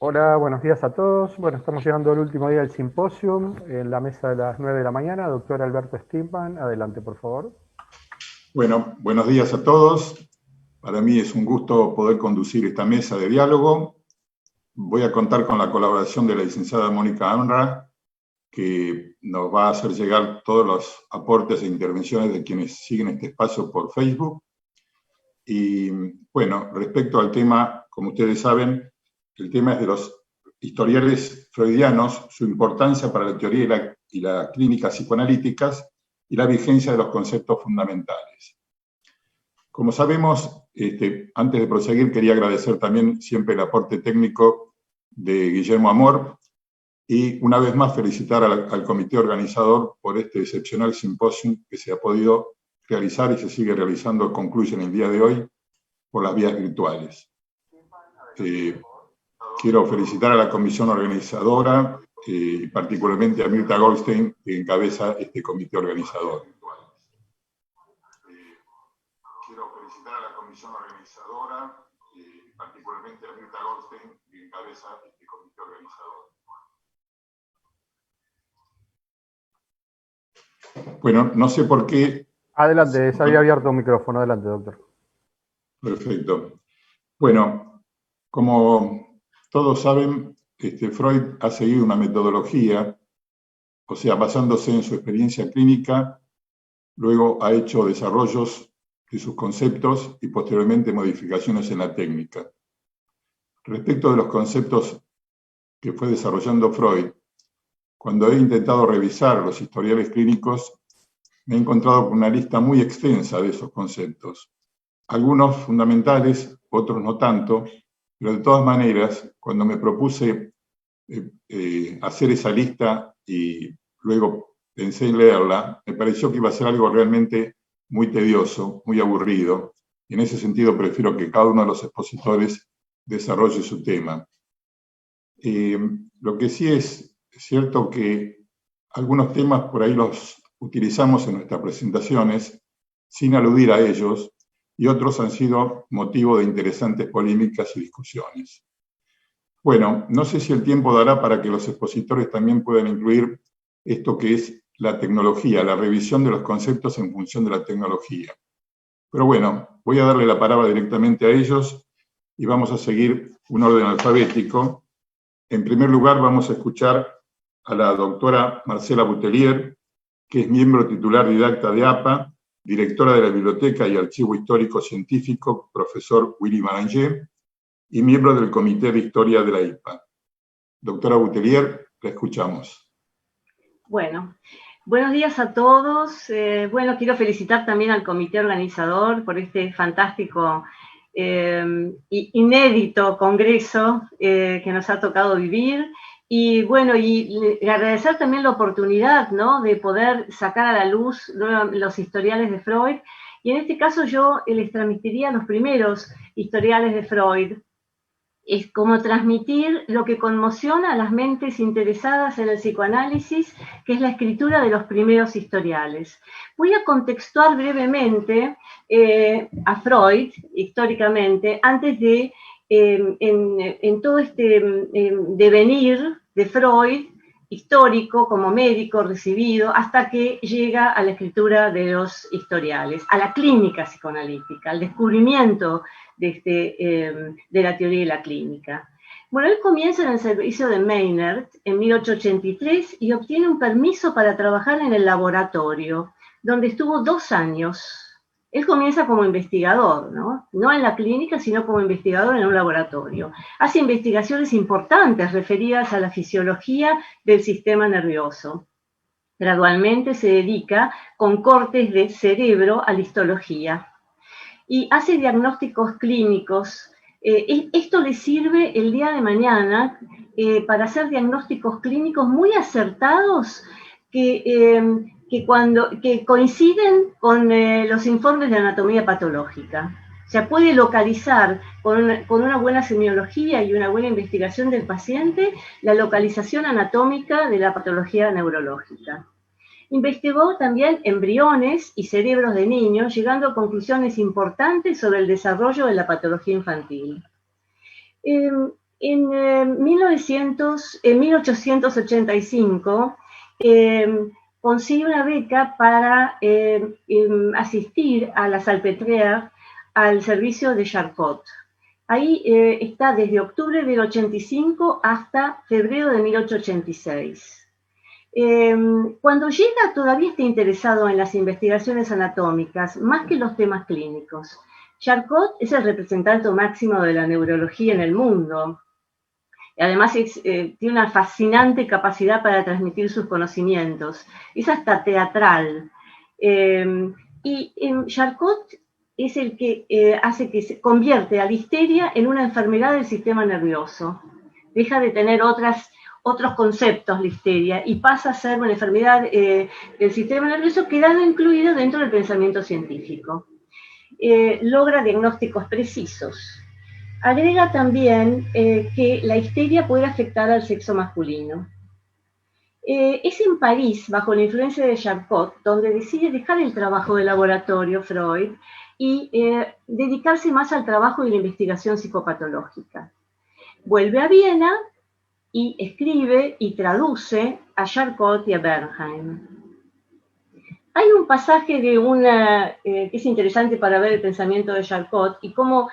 Hola, buenos días a todos. Bueno, estamos llegando al último día del simposio, en la mesa de las 9 de la mañana. Doctor Alberto Stigman, adelante, por favor. Bueno, buenos días a todos. Para mí es un gusto poder conducir esta mesa de diálogo. Voy a contar con la colaboración de la licenciada Mónica Amra, que nos va a hacer llegar todos los aportes e intervenciones de quienes siguen este espacio por Facebook. Y bueno, respecto al tema, como ustedes saben, el tema es de los historiales freudianos, su importancia para la teoría y la clínica psicoanalíticas y la vigencia de los conceptos fundamentales. Como sabemos, antes de proseguir, quería agradecer también siempre el aporte técnico de Guillermo Amor y una vez más felicitar al comité organizador por este excepcional simposio que se ha podido realizar y se sigue realizando, concluye en el día de hoy, por las vías virtuales. Quiero felicitar a la comisión organizadora, particularmente a Mirta Goldstein, que encabeza este comité organizador. Quiero felicitar a la comisión organizadora, particularmente a Mirta Goldstein, que encabeza este comité organizador. Bueno, no sé por qué. Adelante, se había abierto un micrófono. Adelante, doctor. Perfecto. Bueno, como todos saben, Freud ha seguido una metodología, o sea, basándose en su experiencia clínica, luego ha hecho desarrollos de sus conceptos y posteriormente modificaciones en la técnica. Respecto de los conceptos que fue desarrollando Freud, cuando he intentado revisar los historiales clínicos, me he encontrado con una lista muy extensa de esos conceptos. Algunos fundamentales, otros no tanto, pero de todas maneras, cuando me propuse hacer esa lista y luego pensé en leerla, me pareció que iba a ser algo realmente muy tedioso, muy aburrido, y en ese sentido prefiero que cada uno de los expositores desarrolle su tema. Lo que sí es cierto que algunos temas por ahí los utilizamos en nuestras presentaciones sin aludir a ellos, y otros han sido motivo de interesantes polémicas y discusiones. Bueno, no sé si el tiempo dará para que los expositores también puedan incluir esto que es la tecnología, la revisión de los conceptos en función de la tecnología. Pero bueno, voy a darle la palabra directamente a ellos y vamos a seguir un orden alfabético. En primer lugar, vamos a escuchar a la doctora Marcela Boutelier, que es miembro titular didacta de APA, directora de la Biblioteca y Archivo Histórico Científico, profesor Willy Baranger, y miembro del Comité de Historia de la IPA. Doctora Boutelier, la escuchamos. Bueno, buenos días a todos. Bueno, quiero felicitar también al comité organizador por este fantástico inédito congreso que nos ha tocado vivir. Y bueno, y agradecer también la oportunidad, ¿no?, de poder sacar a la luz los historiales de Freud. Y en este caso yo les transmitiría los primeros historiales de Freud. Es como transmitir lo que conmociona a las mentes interesadas en el psicoanálisis, que es la escritura de los primeros historiales. Voy a contextuar brevemente a Freud, históricamente, antes de, en todo este devenir de Freud, histórico, como médico recibido, hasta que llega a la escritura de los historiales, a la clínica psicoanalítica, al descubrimiento de la teoría de la clínica. Bueno, él comienza en el servicio de Maynard en 1883 y obtiene un permiso para trabajar en el laboratorio, donde estuvo 2 años. Él comienza como investigador, no en la clínica, sino como investigador en un laboratorio. Hace investigaciones importantes referidas a la fisiología del sistema nervioso. Gradualmente se dedica con cortes de cerebro a la histología y hace diagnósticos clínicos. Esto le sirve el día de mañana para hacer diagnósticos clínicos muy acertados que coinciden con los informes de anatomía patológica. O sea, puede localizar con una buena semiología y una buena investigación del paciente la localización anatómica de la patología neurológica. Investigó también embriones y cerebros de niños, llegando a conclusiones importantes sobre el desarrollo de la patología infantil. En 1885 consigue una beca para asistir a la Salpêtrière al servicio de Charcot. Ahí está desde octubre del 85 hasta febrero de 1886. Cuando llega todavía está interesado en las investigaciones anatómicas, más que los temas clínicos. Charcot es el representante máximo de la neurología en el mundo. Además tiene una fascinante capacidad para transmitir sus conocimientos. Es hasta teatral. Y Charcot es el que hace que se convierte a la histeria en una enfermedad del sistema nervioso. Deja de tener otros conceptos la histeria y pasa a ser una enfermedad del sistema nervioso quedando incluido dentro del pensamiento científico. Logra diagnósticos precisos. Agrega también que la histeria puede afectar al sexo masculino. Es en París, bajo la influencia de Charcot, donde decide dejar el trabajo de laboratorio Freud y dedicarse más al trabajo y la investigación psicopatológica. Vuelve a Viena y escribe y traduce a Charcot y a Bernheim. Hay un pasaje de que es interesante para ver el pensamiento de Charcot y cómo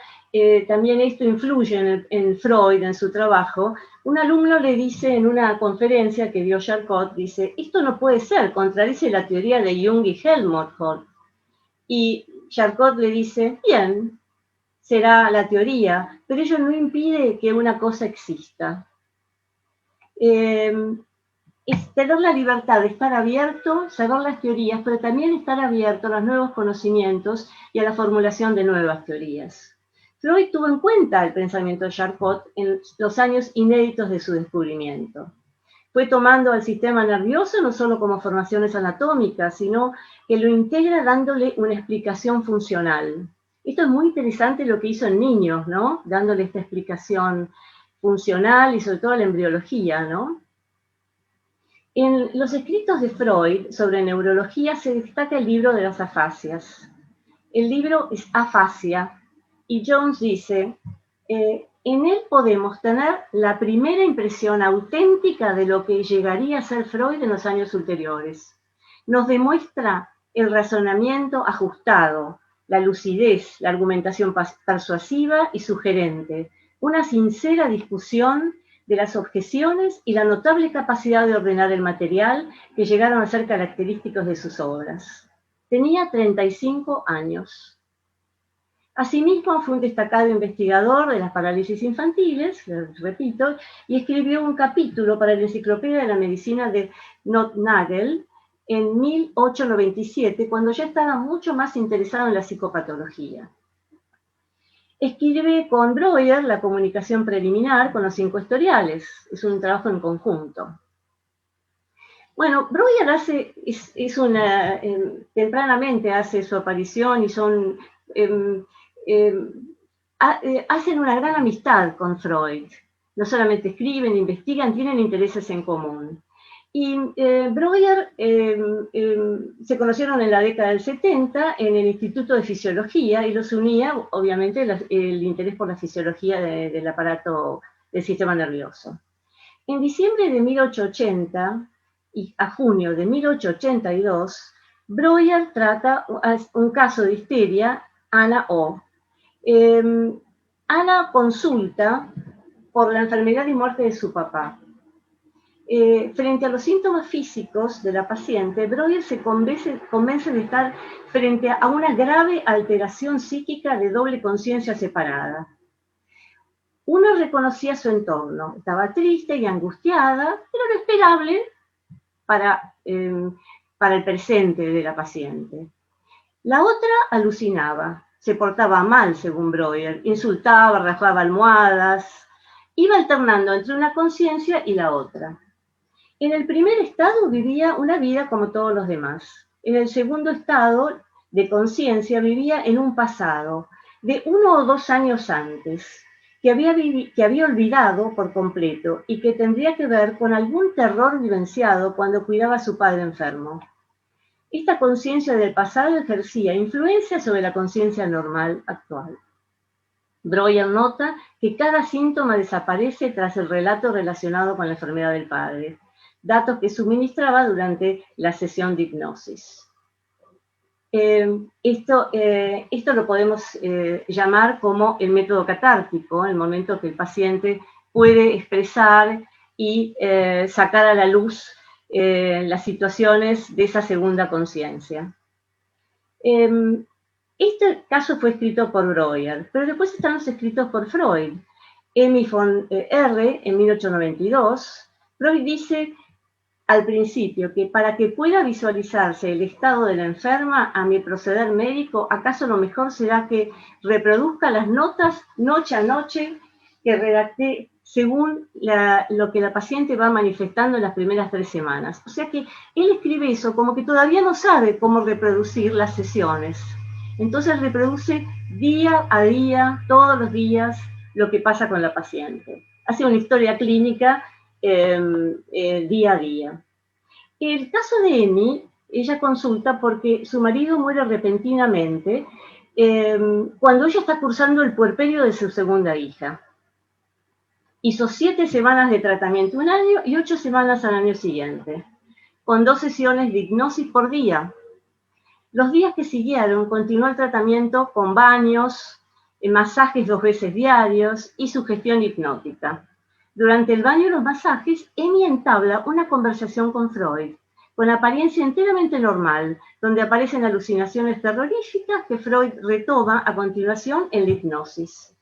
también esto influye en Freud, en su trabajo. Un alumno le dice en una conferencia que dio Charcot, dice, esto no puede ser, contradice la teoría de Jung y Helmholtz. Y Charcot le dice, bien, será la teoría, pero ello no impide que una cosa exista. Es tener la libertad de estar abierto, saber las teorías, pero también estar abierto a los nuevos conocimientos y a la formulación de nuevas teorías. Freud tuvo en cuenta el pensamiento de Charcot en los años inéditos de su descubrimiento. Fue tomando al sistema nervioso no solo como formaciones anatómicas, sino que lo integra dándole una explicación funcional. Esto es muy interesante lo que hizo en niños, ¿no? Dándole esta explicación funcional y sobre todo la embriología, ¿no? En los escritos de Freud sobre neurología se destaca el libro de las afasias. El libro es Afasia y Jones dice, en él podemos tener la primera impresión auténtica de lo que llegaría a ser Freud en los años ulteriores. Nos demuestra el razonamiento ajustado, la lucidez, la argumentación persuasiva y sugerente, una sincera discusión de las objeciones y la notable capacidad de ordenar el material que llegaron a ser característicos de sus obras. Tenía 35 años. Asimismo, fue un destacado investigador de las parálisis infantiles, repito, y escribió un capítulo para la Enciclopedia de la Medicina de Nothnagel en 1897, cuando ya estaba mucho más interesado en la psicopatología. Escribe con Breuer la comunicación preliminar con los 5 historiales. Es un trabajo en conjunto. Bueno, Breuer tempranamente hace su aparición y hacen una gran amistad con Freud. No solamente escriben, investigan, tienen intereses en común. Y Breuer se conocieron en la década del 70 en el Instituto de Fisiología y los unía, obviamente, el interés por la fisiología del aparato del sistema nervioso. En diciembre de 1880 y a junio de 1882, Breuer trata un caso de histeria, Ana O. Ana consulta por la enfermedad y muerte de su papá. Frente a los síntomas físicos de la paciente, Breuer se convence de estar frente a una grave alteración psíquica de doble conciencia separada. Uno reconocía su entorno, estaba triste y angustiada, pero lo esperable para el presente de la paciente. La otra alucinaba, se portaba mal según Breuer, insultaba, rasgaba almohadas, iba alternando entre una conciencia y la otra. En el primer estado vivía una vida como todos los demás. En el segundo estado de conciencia vivía en un pasado de 1 o 2 años antes, que había olvidado por completo y que tendría que ver con algún terror vivenciado cuando cuidaba a su padre enfermo. Esta conciencia del pasado ejercía influencia sobre la conciencia normal actual. Breuer nota que cada síntoma desaparece tras el relato relacionado con la enfermedad del padre, datos que suministraba durante la sesión de hipnosis. Esto lo podemos llamar como el método catártico, el momento que el paciente puede expresar y sacar a la luz las situaciones de esa segunda conciencia. Este caso fue escrito por Breuer, pero después están los escritos por Freud. Emmy von R. en 1892, Freud dice al principio que para que pueda visualizarse el estado de la enferma a mi proceder médico, acaso lo mejor será que reproduzca las notas noche a noche que redacté según lo que la paciente va manifestando en las primeras 3 semanas. O sea que él escribe eso como que todavía no sabe cómo reproducir las sesiones. Entonces reproduce día a día, todos los días, lo que pasa con la paciente. Hace una historia clínica día a día. El caso de Emmy, ella consulta porque su marido muere repentinamente cuando ella está cursando el puerperio de su segunda hija. Hizo 7 semanas de tratamiento un año y 8 semanas al año siguiente, con 2 sesiones de hipnosis por día. Los días que siguieron continuó el tratamiento con baños, masajes 2 veces diarios y sugestión hipnótica. Durante el baño y los masajes, Emmy entabla una conversación con Freud, con apariencia enteramente normal, donde aparecen alucinaciones terroríficas que Freud retoma a continuación en la hipnosis,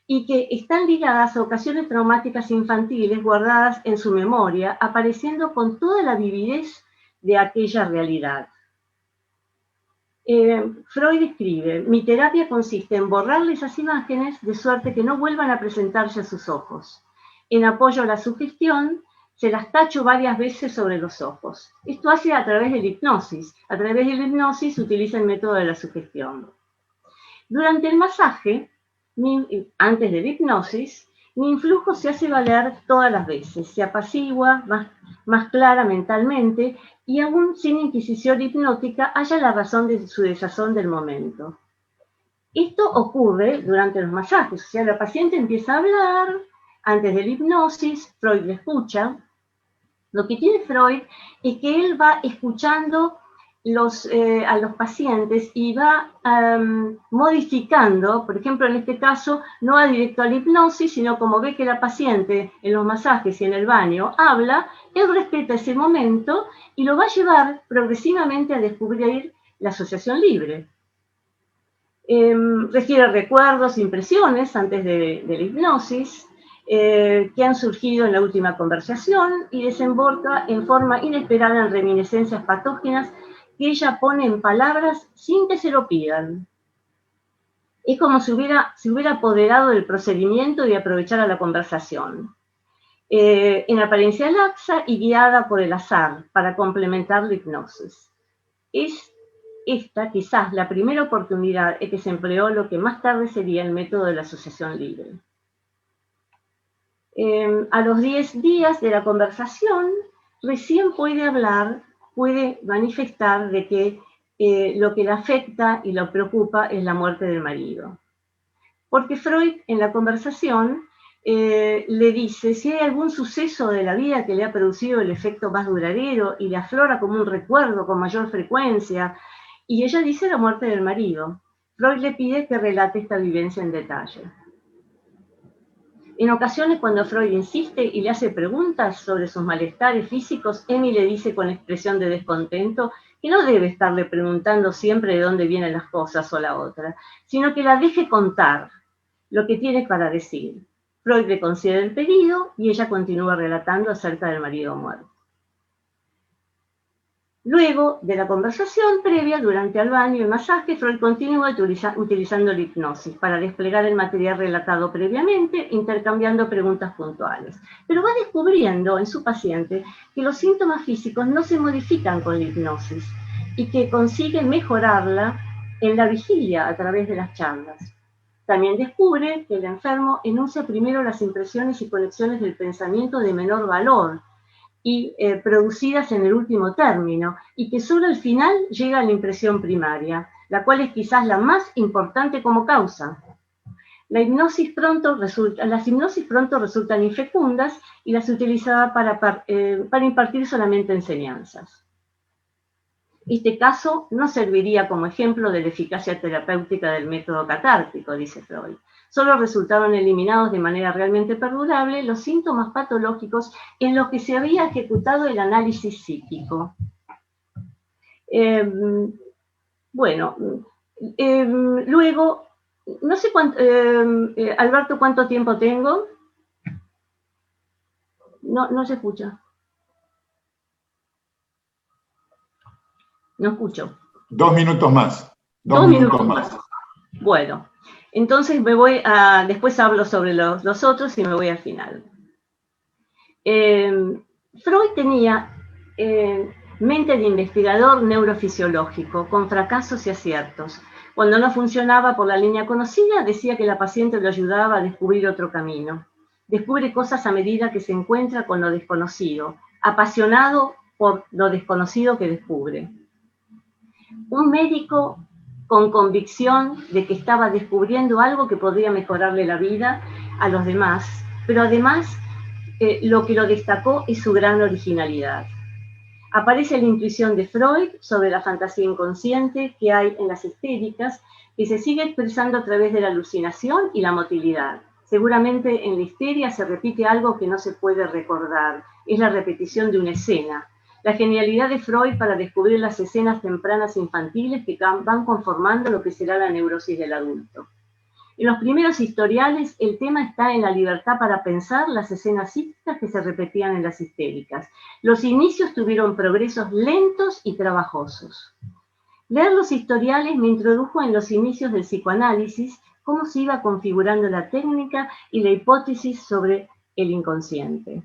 y que están ligadas a ocasiones traumáticas infantiles guardadas en su memoria, apareciendo con toda la vividez de aquella realidad. Freud escribe: mi terapia consiste en borrarle esas imágenes de suerte que no vuelvan a presentarse a sus ojos. En apoyo a la sugestión, se las tacho varias veces sobre los ojos. Esto hace a través de la hipnosis. A través de la hipnosis se utiliza el método de la sugestión. Durante el masaje, antes de la hipnosis, mi influjo se hace valer todas las veces, se apacigua más clara mentalmente y aún sin inquisición hipnótica haya la razón de su desazón del momento. Esto ocurre durante los masajes, o sea, la paciente empieza a hablar. Antes de la hipnosis, Freud le escucha. Lo que tiene Freud es que él va escuchando a los pacientes y va modificando, por ejemplo, en este caso, no va directo a la hipnosis, sino como ve que la paciente en los masajes y en el baño habla, él respeta ese momento y lo va a llevar progresivamente a descubrir la asociación libre. Refiere recuerdos, impresiones antes de la hipnosis, que han surgido en la última conversación y desemboca en forma inesperada en reminiscencias patógenas que ella pone en palabras sin que se lo pidan. Es como si hubiera apoderado del procedimiento y aprovechara la conversación. En apariencia laxa y guiada por el azar para complementar la hipnosis. Es esta quizás la primera oportunidad en que se empleó lo que más tarde sería el método de la asociación libre. A los 10 días de la conversación, recién puede manifestar de que lo que la afecta y lo preocupa es la muerte del marido. Porque Freud en la conversación le dice si hay algún suceso de la vida que le ha producido el efecto más duradero y le aflora como un recuerdo con mayor frecuencia, y ella dice la muerte del marido. Freud le pide que relate esta vivencia en detalle. En ocasiones, cuando Freud insiste y le hace preguntas sobre sus malestares físicos, Emmy le dice con expresión de descontento que no debe estarle preguntando siempre de dónde vienen las cosas o la otra, sino que la deje contar lo que tiene para decir. Freud le concede el pedido y ella continúa relatando acerca del marido muerto. Luego de la conversación previa, durante el baño y el masaje, Freud continúa utilizando la hipnosis para desplegar el material relatado previamente, intercambiando preguntas puntuales. Pero va descubriendo en su paciente que los síntomas físicos no se modifican con la hipnosis y que consigue mejorarla en la vigilia a través de las charlas. También descubre que el enfermo enuncia primero las impresiones y conexiones del pensamiento de menor valor, y producidas en el último término, y que solo al final llega a la impresión primaria, la cual es quizás la más importante como causa. Las hipnosis pronto resultan infecundas y las utilizaba para impartir solamente enseñanzas. Este caso no serviría como ejemplo de la eficacia terapéutica del método catártico, dice Freud. Solo resultaron eliminados de manera realmente perdurable los síntomas patológicos en los que se había ejecutado el análisis psíquico. Luego, no sé cuánto, Alberto, ¿cuánto tiempo tengo? No se escucha. No escucho. 2 minutos más. 2 minutos más. Bueno, entonces me voy a... Después hablo sobre los otros y me voy al final. Freud tenía mente de investigador neurofisiológico, con fracasos y aciertos. Cuando no funcionaba por la línea conocida, decía que la paciente lo ayudaba a descubrir otro camino. Descubre cosas a medida que se encuentra con lo desconocido, apasionado por lo desconocido que descubre. Un médico con convicción de que estaba descubriendo algo que podría mejorarle la vida a los demás, pero además lo que lo destacó es su gran originalidad. Aparece la intuición de Freud sobre la fantasía inconsciente que hay en las histéricas, que se sigue expresando a través de la alucinación y la motilidad. Seguramente en la histeria se repite algo que no se puede recordar, es la repetición de una escena. La genialidad de Freud para descubrir las escenas tempranas infantiles que van conformando lo que será la neurosis del adulto. En los primeros historiales, el tema está en la libertad para pensar las escenas psíquicas que se repetían en las histéricas. Los inicios tuvieron progresos lentos y trabajosos. Leer los historiales me introdujo en los inicios del psicoanálisis, cómo se iba configurando la técnica y la hipótesis sobre el inconsciente.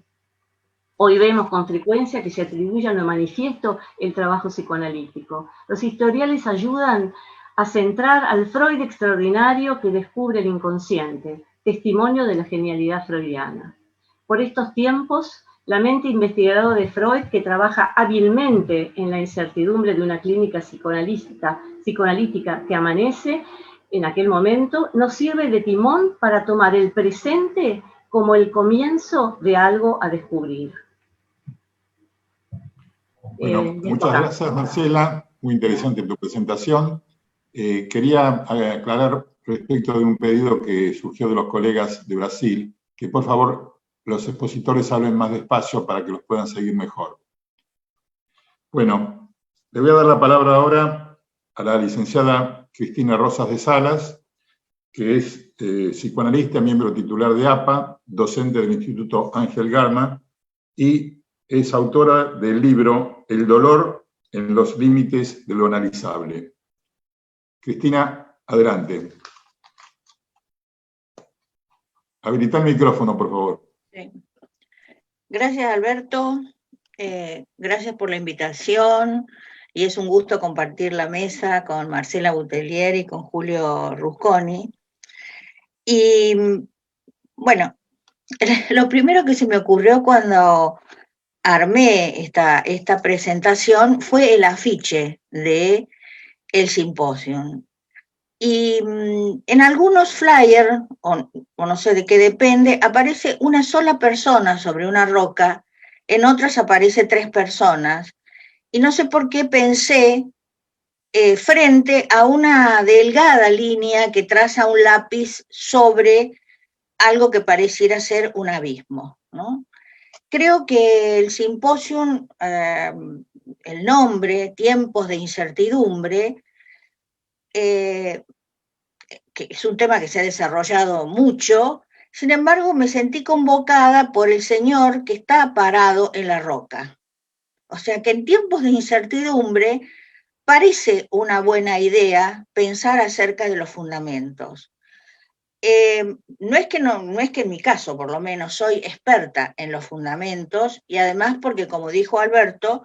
Hoy vemos con frecuencia que se atribuye a lo manifiesto el trabajo psicoanalítico. Los historiales ayudan a centrar al Freud extraordinario que descubre el inconsciente, testimonio de la genialidad freudiana. Por estos tiempos, la mente investigadora de Freud, que trabaja hábilmente en la incertidumbre de una clínica psicoanalítica que amanece en aquel momento, nos sirve de timón para tomar el presente como el comienzo de algo a descubrir. Bueno, muchas gracias, Marcela. Muy interesante tu presentación. Quería aclarar respecto de un pedido que surgió de los colegas de Brasil, que por favor los expositores hablen más despacio para que los puedan seguir mejor. Bueno, le voy a dar la palabra ahora a la licenciada Cristina Rosas de Salas, que es psicoanalista, miembro titular de APA, docente del Instituto Ángel Garma, y es autora del libro El dolor en los límites de lo analizable. Cristina, adelante. Habilita el micrófono, por favor. Sí. Gracias, Alberto. Gracias por la invitación. Y es un gusto compartir la mesa con Marcela Butelier y con Julio Rusconi. Y, bueno, lo primero que se me ocurrió cuando armé esta presentación fue el afiche del simposio. Y en algunos flyers, o no sé de qué depende, aparece una sola persona sobre una roca, en otras aparece 3 personas, y no sé por qué pensé frente a una delgada línea que traza un lápiz sobre algo que pareciera ser un abismo, ¿no? Creo que el simposio, el nombre, Tiempos de Incertidumbre, que es un tema que se ha desarrollado mucho, sin embargo me sentí convocada por el señor que está parado en la roca. O sea que en tiempos de incertidumbre parece una buena idea pensar acerca de los fundamentos. No es que en mi caso, por lo menos, soy experta en los fundamentos, y además porque, como dijo Alberto,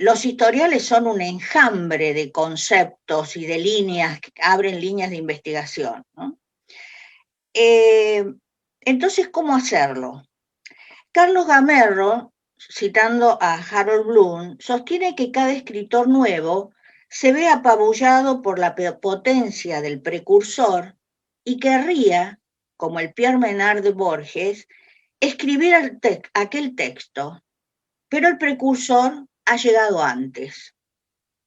los historiales son un enjambre de conceptos y de líneas, que abren líneas de investigación, ¿no? Entonces, ¿cómo hacerlo? Carlos Gamerro, citando a Harold Bloom, sostiene que cada escritor nuevo se ve apabullado por la potencia del precursor y querría, como el Pierre Menard de Borges, escribir aquel texto, pero el precursor ha llegado antes.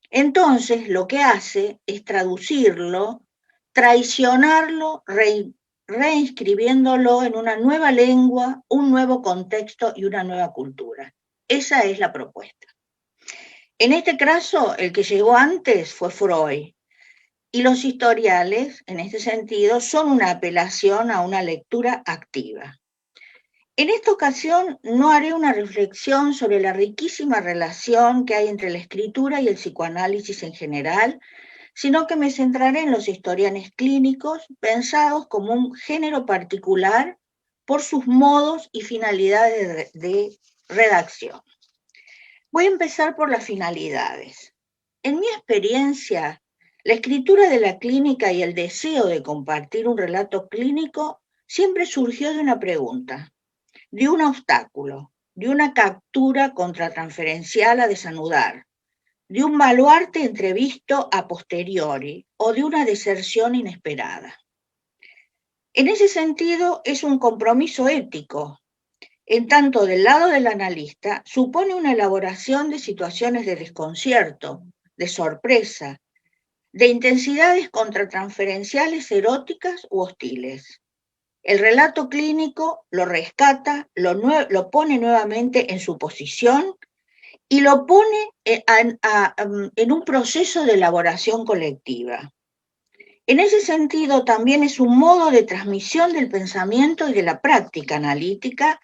Entonces lo que hace es traducirlo, traicionarlo, reinscribiéndolo en una nueva lengua, un nuevo contexto y una nueva cultura. Esa es la propuesta. En este caso, el que llegó antes fue Freud, y los historiales, en este sentido, son una apelación a una lectura activa. En esta ocasión no haré una reflexión sobre la riquísima relación que hay entre la escritura y el psicoanálisis en general, sino que me centraré en los historiales clínicos pensados como un género particular por sus modos y finalidades de redacción. Voy a empezar por las finalidades. En mi experiencia, la escritura de la clínica y el deseo de compartir un relato clínico siempre surgió de una pregunta, de un obstáculo, de una captura contratransferencial a desanudar, de un baluarte entrevisto a posteriori o de una deserción inesperada. En ese sentido, es un compromiso ético. En tanto, del lado del analista, supone una elaboración de situaciones de desconcierto, de sorpresa, de intensidades contratransferenciales eróticas u hostiles. El relato clínico lo rescata, lo pone nuevamente en su posición y lo pone en un proceso de elaboración colectiva. En ese sentido, también es un modo de transmisión del pensamiento y de la práctica analítica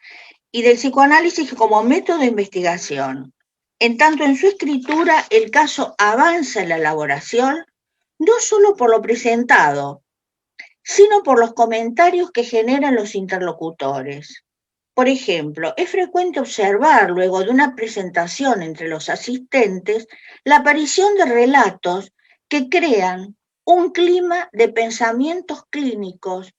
y del psicoanálisis como método de investigación. En tanto, en su escritura, el caso avanza en la elaboración, no solo por lo presentado, sino por los comentarios que generan los interlocutores. Por ejemplo, es frecuente observar, luego de una presentación entre los asistentes, la aparición de relatos que crean un clima de pensamientos clínicos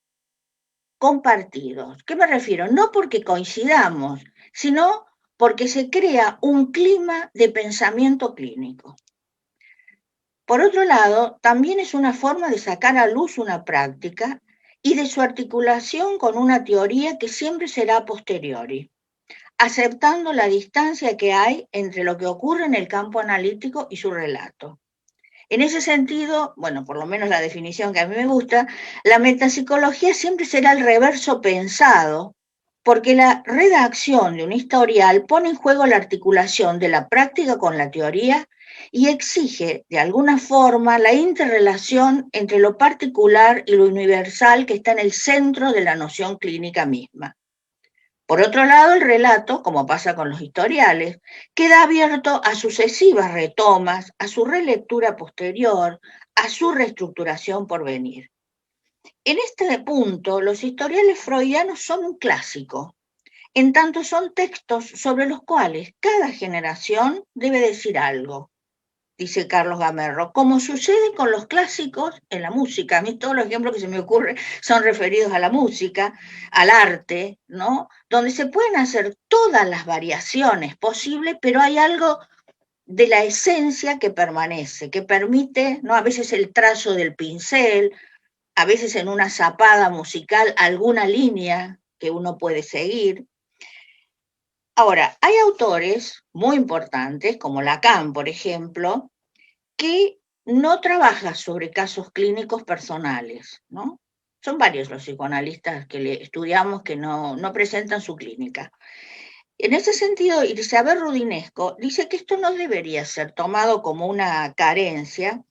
compartidos. ¿Qué me refiero? No porque coincidamos, sino porque se crea un clima de pensamiento clínico. Por otro lado, también es una forma de sacar a luz una práctica y de su articulación con una teoría que siempre será a posteriori, aceptando la distancia que hay entre lo que ocurre en el campo analítico y su relato. En ese sentido, bueno, por lo menos la definición que a mí me gusta, la metapsicología siempre será el reverso pensado, porque la redacción de un historial pone en juego la articulación de la práctica con la teoría y exige, de alguna forma, la interrelación entre lo particular y lo universal que está en el centro de la noción clínica misma. Por otro lado, el relato, como pasa con los historiales, queda abierto a sucesivas retomas, a su relectura posterior, a su reestructuración por venir. En este punto, los historiales freudianos son un clásico, en tanto son textos sobre los cuales cada generación debe decir algo, dice Carlos Gamerro, como sucede con los clásicos en la música. A mí todos los ejemplos que se me ocurren son referidos a la música, al arte, ¿no? Donde se pueden hacer todas las variaciones posibles, pero hay algo de la esencia que permanece, que permite, ¿no? A veces el trazo del pincel, a veces en una zapada musical alguna línea que uno puede seguir. Ahora, hay autores muy importantes, como Lacan, por ejemplo, que no trabaja sobre casos clínicos personales, ¿no? Son varios los psicoanalistas que le estudiamos que no presentan su clínica. En ese sentido, Isabel Rudinesco dice que esto no debería ser tomado como una carencia,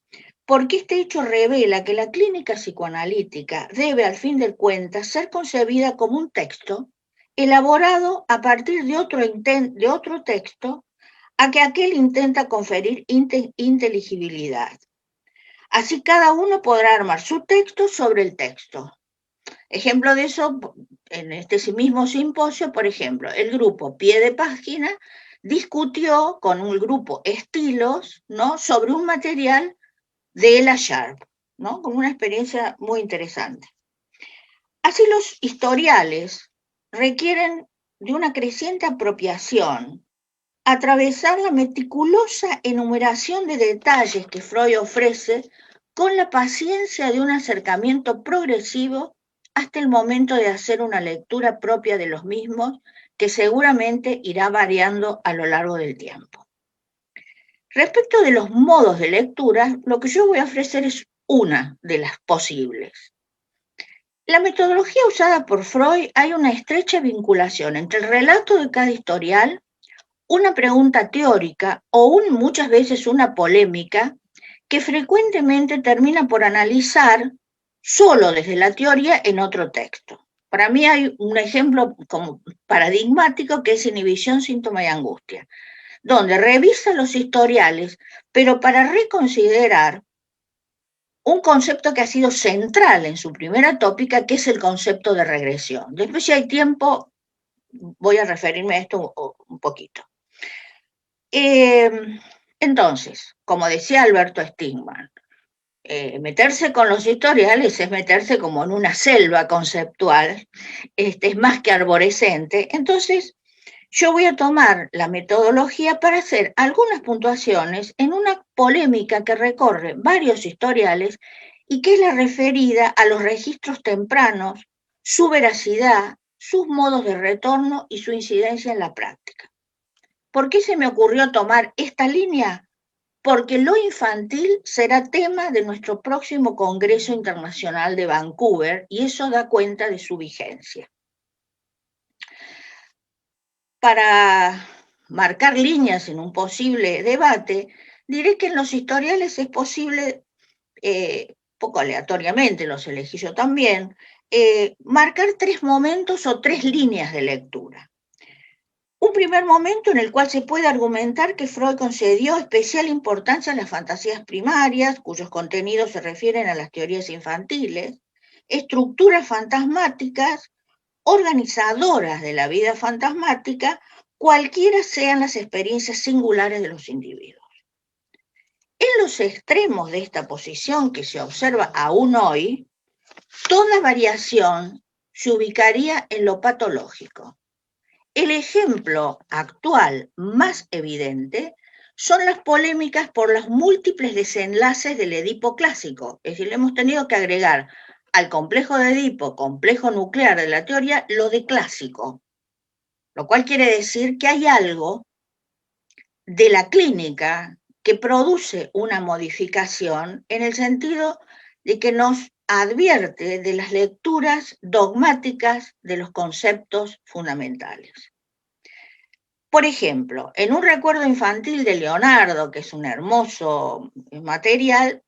porque este hecho revela que la clínica psicoanalítica debe, al fin de cuentas, ser concebida como un texto elaborado a partir de otro texto a que aquel intenta conferir inteligibilidad. Así cada uno podrá armar su texto sobre el texto. Ejemplo de eso, en este mismo simposio, por ejemplo, el grupo Pie de Página discutió con un grupo Estilos, ¿no?, sobre un material de Ella Sharp, ¿no?, con una experiencia muy interesante. Así los historiales requieren de una creciente apropiación, atravesar la meticulosa enumeración de detalles que Freud ofrece con la paciencia de un acercamiento progresivo hasta el momento de hacer una lectura propia de los mismos, que seguramente irá variando a lo largo del tiempo. Respecto de los modos de lectura, lo que yo voy a ofrecer es una de las posibles. La metodología usada por Freud, hay una estrecha vinculación entre el relato de cada historial, una pregunta teórica o muchas veces una polémica que frecuentemente termina por analizar solo desde la teoría en otro texto. Para mí hay un ejemplo como paradigmático que es Inhibición, Síntoma y Angustia, donde revisa los historiales, pero para reconsiderar un concepto que ha sido central en su primera tópica, que es el concepto de regresión. Después, si hay tiempo, voy a referirme a esto un poquito. Entonces, como decía Alberto Stigman, meterse con los historiales es meterse como en una selva conceptual, es más que arborescente. Entonces, yo voy a tomar la metodología para hacer algunas puntuaciones en una polémica que recorre varios historiales y que es la referida a los registros tempranos, su veracidad, sus modos de retorno y su incidencia en la práctica. ¿Por qué se me ocurrió tomar esta línea? Porque lo infantil será tema de nuestro próximo Congreso Internacional de Vancouver y eso da cuenta de su vigencia. Para marcar líneas en un posible debate, diré que en los historiales es posible, poco aleatoriamente, los elegí yo también, marcar 3 momentos o 3 líneas de lectura. Un primer momento en el cual se puede argumentar que Freud concedió especial importancia a las fantasías primarias, cuyos contenidos se refieren a las teorías infantiles, estructuras fantasmáticas, organizadoras de la vida fantasmática, cualquiera sean las experiencias singulares de los individuos. En los extremos de esta posición que se observa aún hoy, toda variación se ubicaría en lo patológico. El ejemplo actual más evidente son las polémicas por los múltiples desenlaces del Edipo clásico, es decir, le hemos tenido que agregar al complejo de Edipo, complejo nuclear de la teoría, lo de clásico, lo cual quiere decir que hay algo de la clínica que produce una modificación en el sentido de que nos advierte de las lecturas dogmáticas de los conceptos fundamentales. Por ejemplo, en un recuerdo infantil de Leonardo, que es un hermoso material,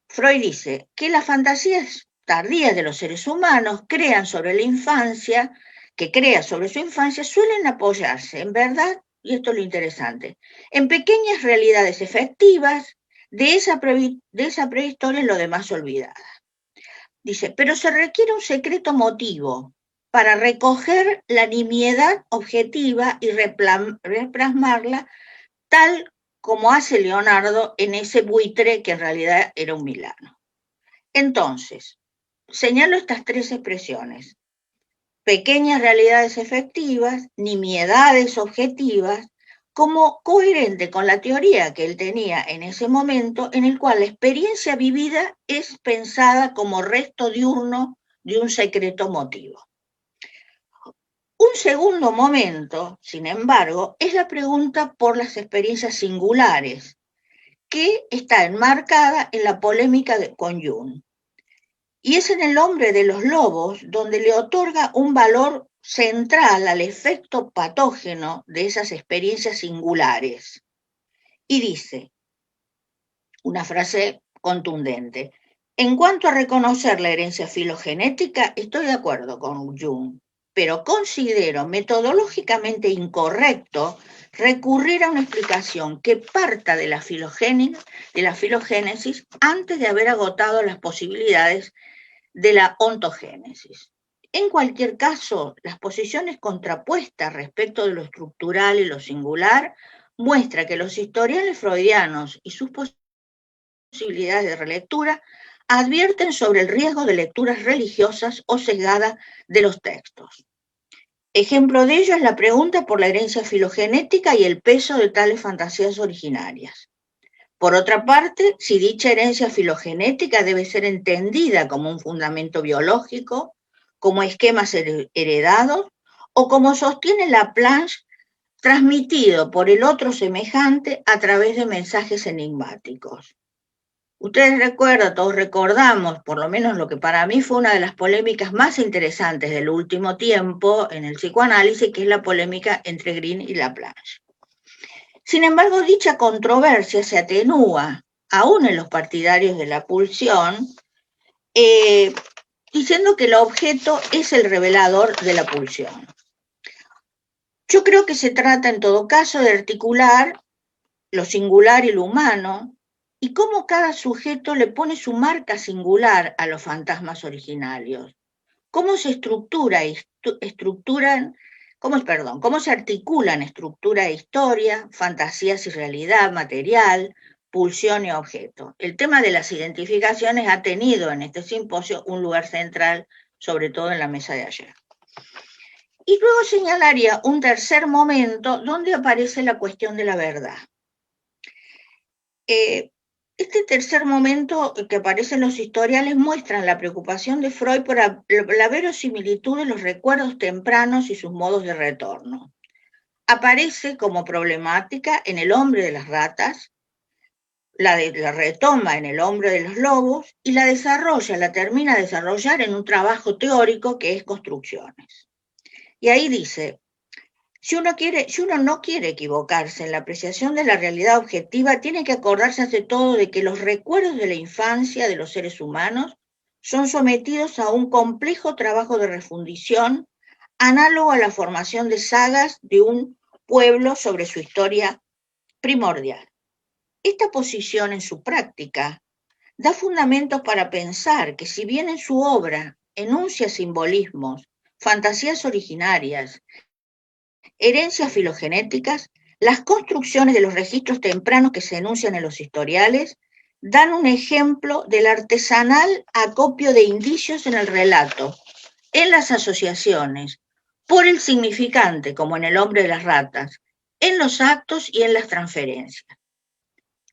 Freud dice que las fantasías tardías de los seres humanos que crea sobre su infancia, suelen apoyarse, en verdad, y esto es lo interesante, en pequeñas realidades efectivas de esa prehistoria en lo demás olvidada. Dice, pero se requiere un secreto motivo para recoger la nimiedad objetiva y replasmarla tal como hace Leonardo en ese buitre que en realidad era un Milano. Entonces, señalo estas 3 expresiones: pequeñas realidades efectivas, nimiedades objetivas, como coherente con la teoría que él tenía en ese momento, en el cual la experiencia vivida es pensada como resto diurno de un secreto motivo. Un segundo momento, sin embargo, es la pregunta por las experiencias singulares, que está enmarcada en la polémica con Jung. Y es en El hombre de los lobos donde le otorga un valor central al efecto patógeno de esas experiencias singulares. Y dice, una frase contundente, en cuanto a reconocer la herencia filogenética, estoy de acuerdo con Jung, pero considero metodológicamente incorrecto recurrir a una explicación que parta de la filogénesis antes de haber agotado las posibilidades de la ontogénesis. En cualquier caso, las posiciones contrapuestas respecto de lo estructural y lo singular muestran que los historiales freudianos y sus posibilidades de relectura advierten sobre el riesgo de lecturas religiosas o sesgadas de los textos. Ejemplo de ello es la pregunta por la herencia filogenética y el peso de tales fantasías originarias. Por otra parte, si dicha herencia filogenética debe ser entendida como un fundamento biológico, como esquemas heredados, o como sostiene Laplanche, transmitido por el otro semejante a través de mensajes enigmáticos. Ustedes recuerdan, todos recordamos, por lo menos lo que para mí fue una de las polémicas más interesantes del último tiempo en el psicoanálisis, que es la polémica entre Green y Laplanche. Sin embargo, dicha controversia se atenúa, aún en los partidarios de la pulsión, diciendo que el objeto es el revelador de la pulsión. Yo creo que se trata, en todo caso, de articular lo singular y lo humano, y cómo cada sujeto le pone su marca singular a los fantasmas originarios. Cómo se cómo se articulan estructura e historia, fantasías y realidad material, pulsión y objeto. El tema de las identificaciones ha tenido en este simposio un lugar central, sobre todo en la mesa de ayer. Y luego señalaría un tercer momento donde aparece la cuestión de la verdad. Este tercer momento que aparece en los historiales muestra la preocupación de Freud por la verosimilitud de los recuerdos tempranos y sus modos de retorno. Aparece como problemática en El hombre de las ratas, la retoma en El hombre de los lobos y la termina de desarrollar en un trabajo teórico que es Construcciones. Y ahí dice: si uno no quiere equivocarse en la apreciación de la realidad objetiva, tiene que acordarse ante todo de que los recuerdos de la infancia de los seres humanos son sometidos a un complejo trabajo de refundición, análogo a la formación de sagas de un pueblo sobre su historia primordial. Esta posición en su práctica da fundamentos para pensar que, si bien en su obra enuncia simbolismos, fantasías originarias, herencias filogenéticas, las construcciones de los registros tempranos que se enuncian en los historiales dan un ejemplo del artesanal acopio de indicios en el relato, en las asociaciones, por el significante, como en El hombre de las ratas, en los actos y en las transferencias.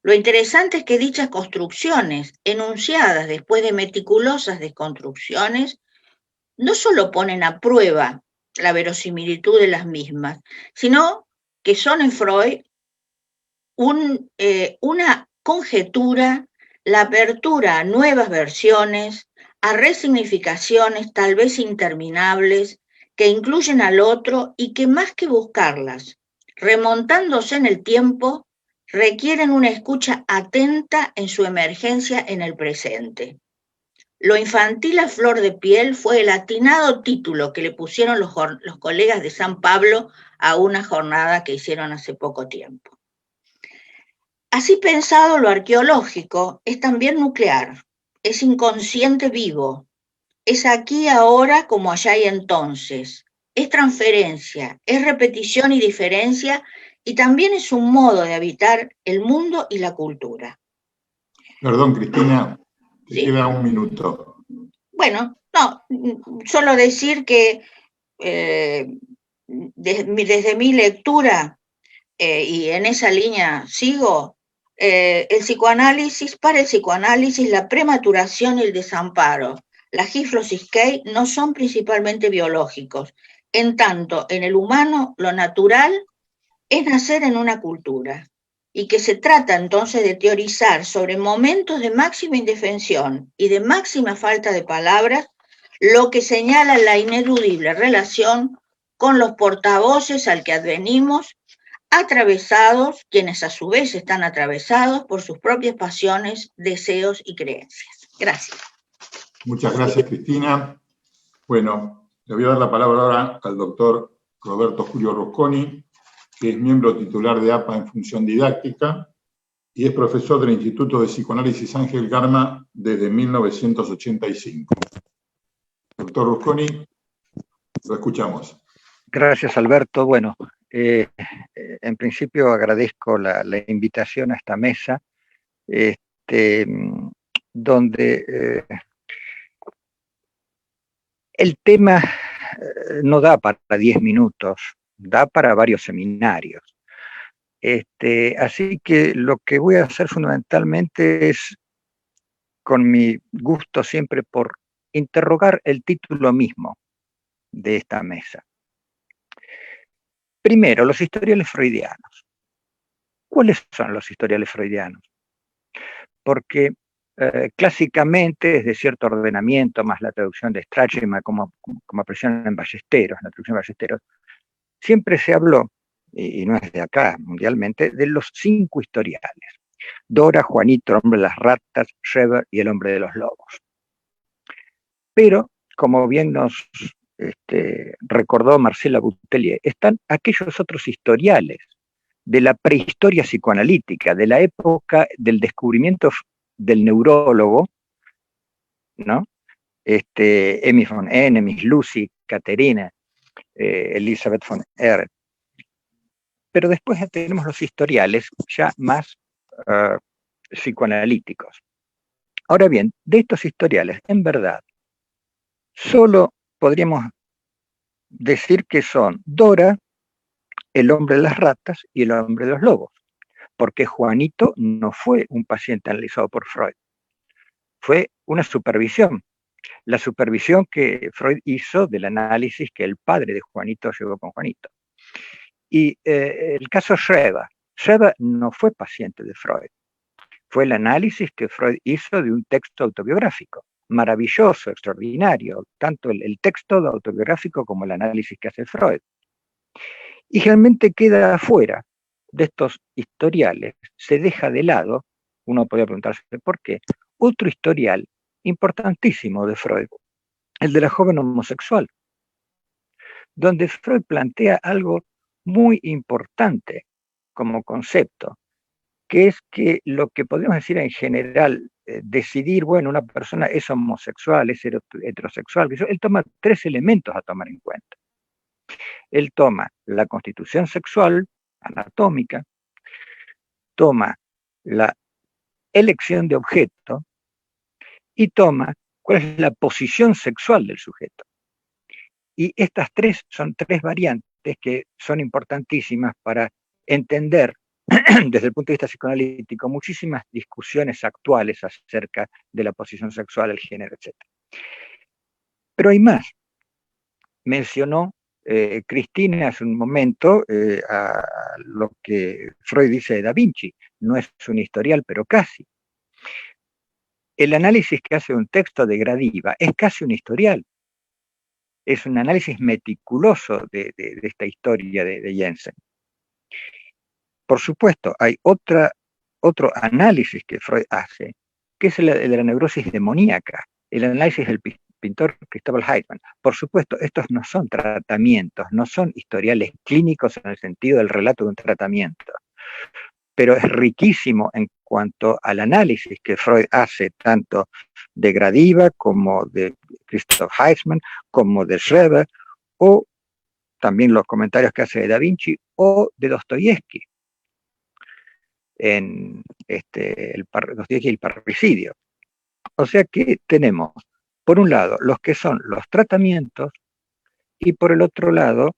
Lo interesante es que dichas construcciones, enunciadas después de meticulosas desconstrucciones, no solo ponen a prueba la verosimilitud de las mismas, sino que son en Freud una conjetura, la apertura a nuevas versiones, a resignificaciones tal vez interminables, que incluyen al otro y que, más que buscarlas, remontándose en el tiempo, requieren una escucha atenta en su emergencia en el presente. Lo infantil a flor de piel fue el atinado título que le pusieron los colegas de San Pablo a una jornada que hicieron hace poco tiempo. Así pensado, lo arqueológico es también nuclear, es inconsciente vivo, es aquí, ahora, como allá y entonces, es transferencia, es repetición y diferencia, y también es un modo de habitar el mundo y la cultura. Perdón, Cristina, te Sí. queda un minuto. Bueno, no, solo decir que desde mi lectura, y en esa línea sigo, para el psicoanálisis, la prematuración y el desamparo, la giflosis Key, no son principalmente biológicos. En tanto, en el humano, lo natural es nacer en una cultura, y que se trata entonces de teorizar sobre momentos de máxima indefensión y de máxima falta de palabras, lo que señala la ineludible relación con los portavoces al que advenimos, atravesados, quienes a su vez están atravesados por sus propias pasiones, deseos y creencias. Gracias. Muchas gracias, Cristina. Bueno, le voy a dar la palabra ahora al doctor Roberto Julio Rusconi, que es miembro titular de APA en función didáctica y es profesor del Instituto de Psicoanálisis Ángel Garma desde 1985. Doctor Rusconi, lo escuchamos. Gracias, Alberto. Bueno, en principio agradezco la invitación a esta mesa, donde el tema no da para 10 minutos, da para varios seminarios. Así que lo que voy a hacer fundamentalmente es, con mi gusto siempre por interrogar el título mismo de esta mesa. Primero, los historiales freudianos. ¿Cuáles son los historiales freudianos? Porque clásicamente es de cierto ordenamiento, más la traducción de Strachman como apareció en Ballesteros, en la traducción de Ballesteros, siempre se habló, y no es de acá, mundialmente, de los 5 historiales. Dora, Juanito, el hombre de las ratas, Schreber y el hombre de los lobos. Pero, como bien nos recordó Marcela Boutellier, están aquellos otros historiales de la prehistoria psicoanalítica, de la época del descubrimiento del neurólogo, ¿no? Emmy von Ennemis, Lucy, Caterina, Elizabeth von Ehret. Pero después tenemos los historiales ya más psicoanalíticos. Ahora bien, de estos historiales, en verdad, solo podríamos decir que son Dora, el hombre de las ratas y el hombre de los lobos, porque Juanito no fue un paciente analizado por Freud, fue una supervisión, la supervisión que Freud hizo del análisis que el padre de Juanito llevó con Juanito. Y el caso Schreber no fue paciente de Freud, fue el análisis que Freud hizo de un texto autobiográfico, maravilloso, extraordinario, tanto el texto autobiográfico como el análisis que hace Freud. Y realmente queda afuera de estos historiales, se deja de lado, uno podría preguntarse por qué, otro historial importantísimo de Freud, el de la joven homosexual, donde Freud plantea algo muy importante como concepto, que es que lo que podemos decir en general, decidir, bueno, una persona es homosexual, es heterosexual, él toma 3 elementos a tomar en cuenta. Él toma la constitución sexual, anatómica, toma la elección de objeto y toma cuál es la posición sexual del sujeto. Y estas 3 son 3 variantes que son importantísimas para entender desde el punto de vista psicoanalítico muchísimas discusiones actuales acerca de la posición sexual, el género, etc. Pero hay más. Mencionó Cristina hace un momento a lo que Freud dice de Da Vinci. No es un historial, pero casi. El análisis que hace un texto de Gradiva es casi un historial. Es un análisis meticuloso de esta historia de Jensen. Por supuesto, hay otro análisis que Freud hace, que es el de la neurosis demoníaca, el análisis del pintor Cristóbal Heitman. Por supuesto, estos no son tratamientos, no son historiales clínicos en el sentido del relato de un tratamiento, pero es riquísimo en cuanto al análisis que Freud hace tanto de Gradiva como de Christoph Heitman, como de Schreber, o también los comentarios que hace de Da Vinci o de Dostoyevsky en Dostoyevsky y el parricidio. O sea que tenemos, por un lado, los que son los tratamientos y por el otro lado,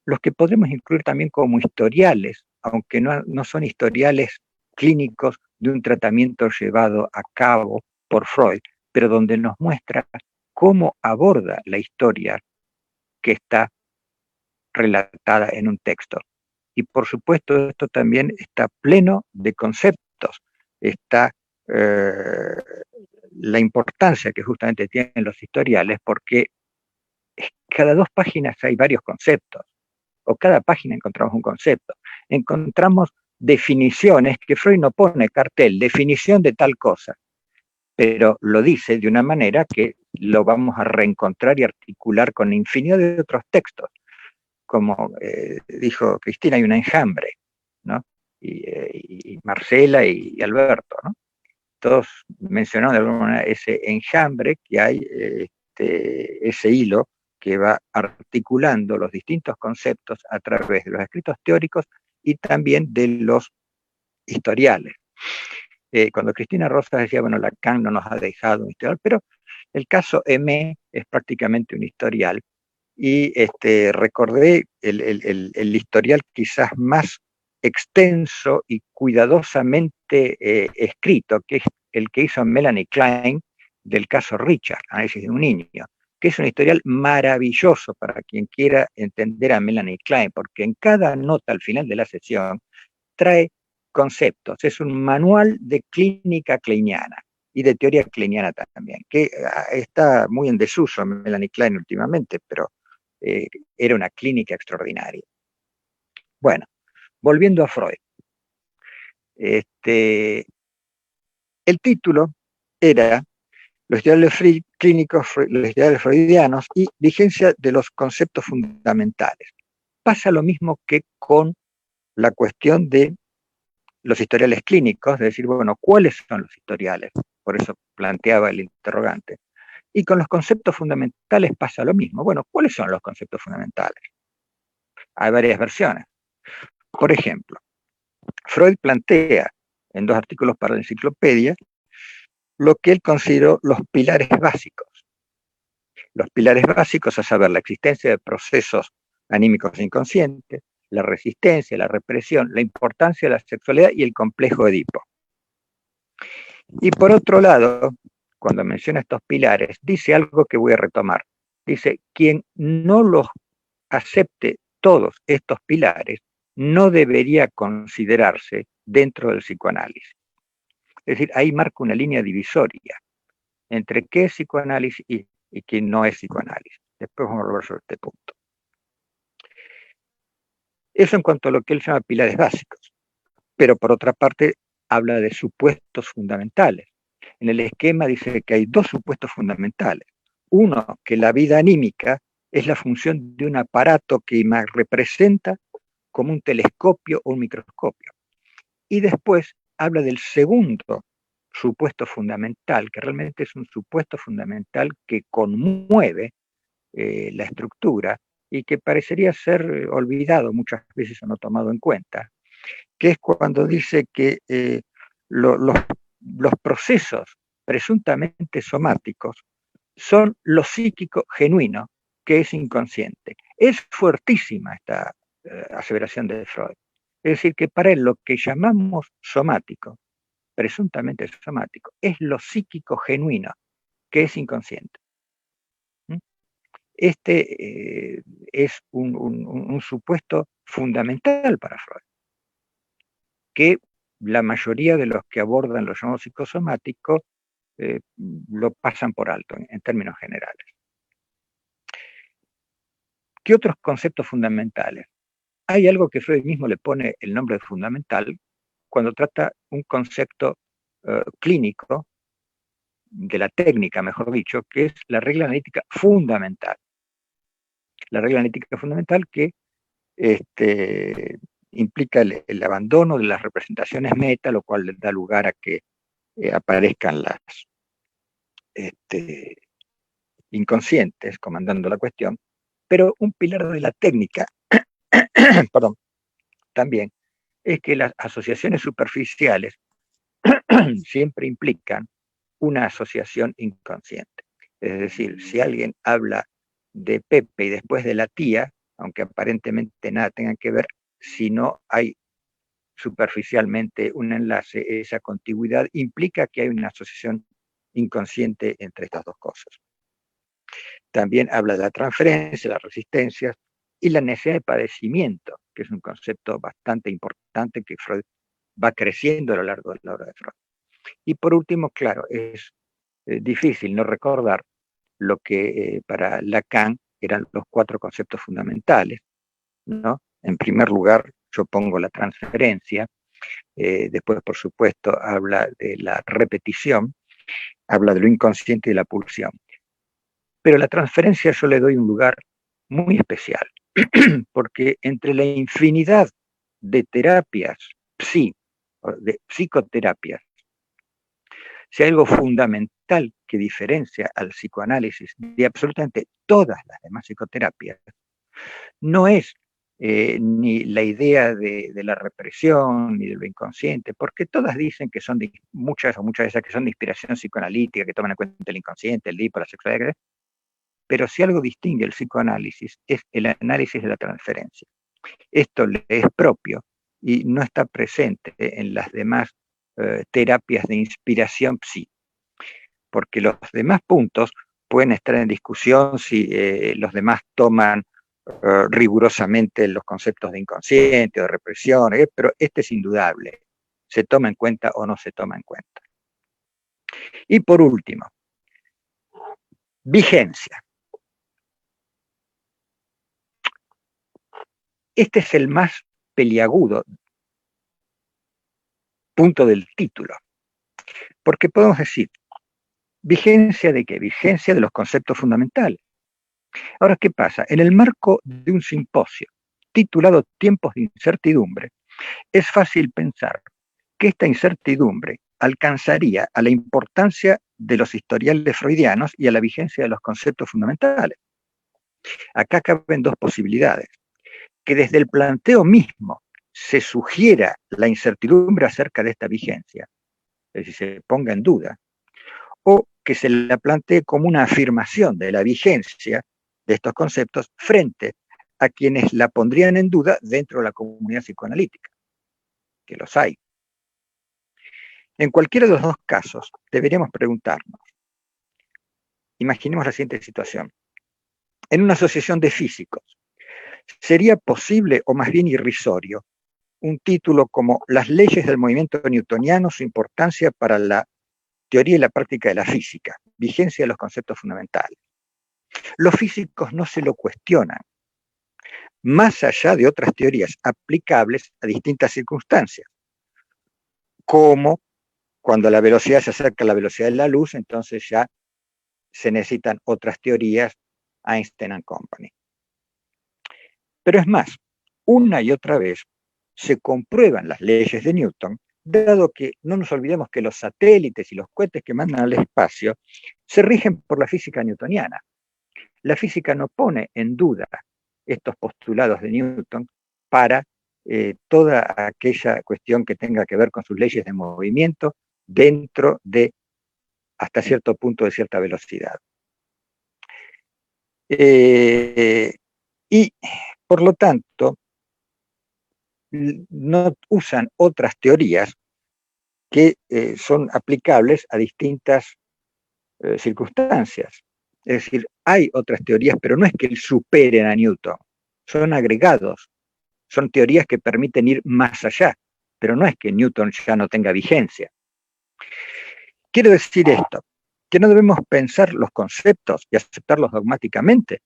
los que podemos incluir también como historiales, aunque no son historiales clínicos de un tratamiento llevado a cabo por Freud, pero donde nos muestra cómo aborda la historia que está relatada en un texto. Y por supuesto esto también está pleno de conceptos, está la importancia que justamente tienen los historiales, porque cada 2 páginas hay varios conceptos, o cada página encontramos un concepto. Encontramos definiciones que Freud no pone cartel, definición de tal cosa, pero lo dice de una manera que lo vamos a reencontrar y articular con infinidad de otros textos. Como dijo Cristina, hay un enjambre, ¿no? Y Marcela y Alberto, ¿no? Todos mencionaron de alguna manera ese enjambre que hay, ese hilo que va articulando los distintos conceptos a través de los escritos teóricos y también de los historiales. Cuando Cristina Rosas decía, bueno, Lacan no nos ha dejado un historial, pero el caso M es prácticamente un historial. Y recordé el historial quizás más extenso y cuidadosamente escrito, que es el que hizo Melanie Klein del caso Richard, análisis de un niño, que es un historial maravilloso para quien quiera entender a Melanie Klein, porque en cada nota al final de la sesión trae conceptos, es un manual de clínica kleiniana y de teoría kleiniana también, que está muy en desuso Melanie Klein últimamente, pero era una clínica extraordinaria. Bueno, volviendo a Freud. El título era Los ideales clínicos, los ideales freudianos y vigencia de los conceptos fundamentales. Pasa lo mismo que con la cuestión de los historiales clínicos, de decir, bueno, ¿cuáles son los historiales? Por eso planteaba el interrogante. Y con los conceptos fundamentales pasa lo mismo. Bueno, ¿cuáles son los conceptos fundamentales? Hay varias versiones. Por ejemplo, Freud plantea en 2 artículos para la enciclopedia lo que él consideró los pilares básicos. Los pilares básicos, a saber, la existencia de procesos anímicos inconscientes, la resistencia, la represión, la importancia de la sexualidad y el complejo Edipo. Y por otro lado, cuando menciona estos pilares, dice algo que voy a retomar. Dice, quien no los acepte todos estos pilares, no debería considerarse dentro del psicoanálisis. Es decir, ahí marca una línea divisoria entre qué es psicoanálisis y qué no es psicoanálisis. Después vamos a volver sobre este punto. Eso en cuanto a lo que él llama pilares básicos. Pero por otra parte, habla de supuestos fundamentales. En el esquema dice que hay 2 supuestos fundamentales. Uno, que la vida anímica es la función de un aparato que representa como un telescopio o un microscopio. Y después habla del segundo supuesto fundamental, que realmente es un supuesto fundamental que conmueve la estructura y que parecería ser olvidado muchas veces o no tomado en cuenta, que es cuando dice que los procesos presuntamente somáticos son lo psíquico genuino, que es inconsciente. Es fuertísima esta aseveración de Freud. Es decir, que para él lo que llamamos somático, presuntamente somático, es lo psíquico genuino, que es inconsciente. Este es un supuesto fundamental para Freud, que la mayoría de los que abordan lo llamado psicosomático lo pasan por alto en términos generales. ¿Qué otros conceptos fundamentales? Hay algo que Freud mismo le pone el nombre de fundamental cuando trata un concepto clínico de la técnica, mejor dicho, que es la regla analítica fundamental. La regla analítica fundamental que implica el abandono de las representaciones meta, lo cual da lugar a que aparezcan las inconscientes comandando la cuestión, pero un pilar de la técnica, perdón, también es que las asociaciones superficiales siempre implican una asociación inconsciente. Es decir, si alguien habla de Pepe y después de la tía, aunque aparentemente nada tengan que ver, si no hay superficialmente un enlace, esa contigüidad implica que hay una asociación inconsciente entre estas 2 cosas. También habla de la transferencia, las resistencias y la necesidad de padecimiento, que es un concepto bastante importante que Freud va creciendo a lo largo de la obra de Freud. Y por último, claro, es difícil no recordar lo que para Lacan eran los 4 conceptos fundamentales, ¿no? En primer lugar, yo pongo la transferencia, después, por supuesto, habla de la repetición, habla de lo inconsciente y de la pulsión. Pero la transferencia yo le doy un lugar muy especial, porque entre la infinidad de terapias, de psicoterapias, si hay algo fundamental que diferencia al psicoanálisis de absolutamente todas las demás psicoterapias, no es ni la idea de la represión, ni de lo inconsciente, porque todas dicen que son muchas de esas que son de inspiración psicoanalítica, que toman en cuenta el inconsciente, el Edipo, la sexualidad, pero si algo distingue el psicoanálisis es el análisis de la transferencia. Esto le es propio y no está presente en las demás terapias de inspiración psi, porque los demás puntos pueden estar en discusión si los demás toman rigurosamente los conceptos de inconsciente o de represión, pero este es indudable, se toma en cuenta o no se toma en cuenta. Y por último, vigencia. Este es el más peliagudo punto del título, porque podemos decir, ¿vigencia de qué? Vigencia de los conceptos fundamentales. Ahora, ¿qué pasa? En el marco de un simposio titulado Tiempos de incertidumbre, es fácil pensar que esta incertidumbre alcanzaría a la importancia de los historiales freudianos y a la vigencia de los conceptos fundamentales. Acá caben dos posibilidades: que desde el planteo mismo se sugiera la incertidumbre acerca de esta vigencia, es decir, se ponga en duda, o que se la plantee como una afirmación de la vigencia de estos conceptos frente a quienes la pondrían en duda dentro de la comunidad psicoanalítica, que los hay. En cualquiera de los dos casos, deberíamos preguntarnos, imaginemos la siguiente situación: en una asociación de físicos, ¿sería posible o más bien irrisorio un título como Las leyes del movimiento newtoniano, su importancia para la teoría y la práctica de la física, vigencia de los conceptos fundamentales? Los físicos no se lo cuestionan, más allá de otras teorías aplicables a distintas circunstancias, como cuando la velocidad se acerca a la velocidad de la luz, entonces ya se necesitan otras teorías, Einstein and Company. Pero es más, una y otra vez se comprueban las leyes de Newton, dado que no nos olvidemos que los satélites y los cohetes que mandan al espacio se rigen por la física newtoniana. La física no pone en duda estos postulados de Newton para toda aquella cuestión que tenga que ver con sus leyes de movimiento dentro de, hasta cierto punto, de cierta velocidad. Y, por lo tanto, no usan otras teorías que son aplicables a distintas circunstancias. Es decir, hay otras teorías, pero no es que superen a Newton, son agregados, son teorías que permiten ir más allá, pero no es que Newton ya no tenga vigencia. Quiero decir esto, que no debemos pensar los conceptos y aceptarlos dogmáticamente.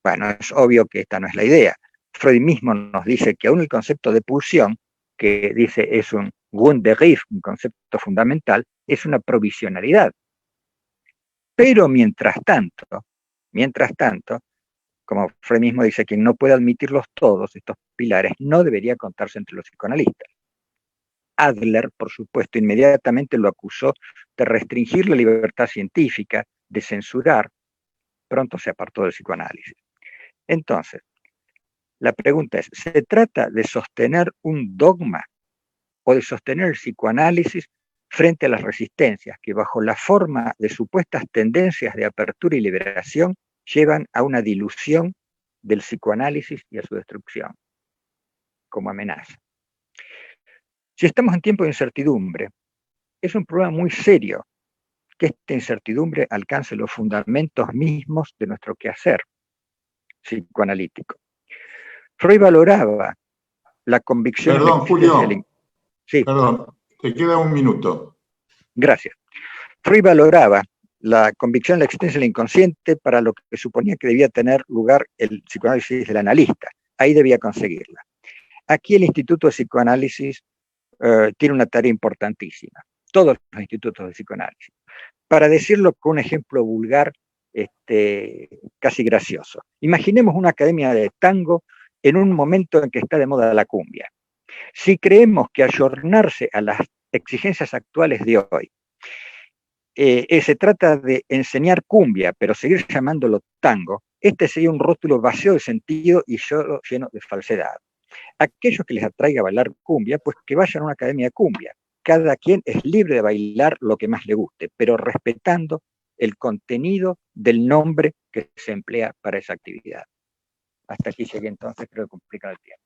Bueno, es obvio que esta no es la idea. Freud mismo nos dice que aún el concepto de pulsión, que dice es un Grundbegriff, un concepto fundamental, es una provisionalidad. Pero mientras tanto, como Freud mismo dice, quien no puede admitirlos todos, estos pilares, no debería contarse entre los psicoanalistas. Adler, por supuesto, inmediatamente lo acusó de restringir la libertad científica, de censurar. Pronto se apartó del psicoanálisis. Entonces, la pregunta es, ¿se trata de sostener un dogma o de sostener el psicoanálisis frente a las resistencias que bajo la forma de supuestas tendencias de apertura y liberación llevan a una dilución del psicoanálisis y a su destrucción como amenaza? Si estamos en tiempo de incertidumbre, es un problema muy serio que esta incertidumbre alcance los fundamentos mismos de nuestro quehacer psicoanalítico. Freud valoraba la convicción... Perdón, Julio. Sí. Perdón, te queda un minuto. Gracias. Freud valoraba la convicción de la existencia del inconsciente para lo que suponía que debía tener lugar el psicoanálisis del analista. Ahí debía conseguirla. Aquí el Instituto de Psicoanálisis tiene una tarea importantísima. Todos los institutos de psicoanálisis. Para decirlo con un ejemplo vulgar, casi gracioso. Imaginemos una academia de tango en un momento en que está de moda la cumbia. Si creemos que ayornarse a las exigencias actuales de hoy se trata de enseñar cumbia, pero seguir llamándolo tango, este sería un rótulo vacío de sentido y solo lleno de falsedad. Aquellos que les atraiga bailar cumbia, pues que vayan a una academia de cumbia. Cada quien es libre de bailar lo que más le guste, pero respetando el contenido del nombre que se emplea para esa actividad. Hasta aquí llegué entonces, creo que complica el tiempo.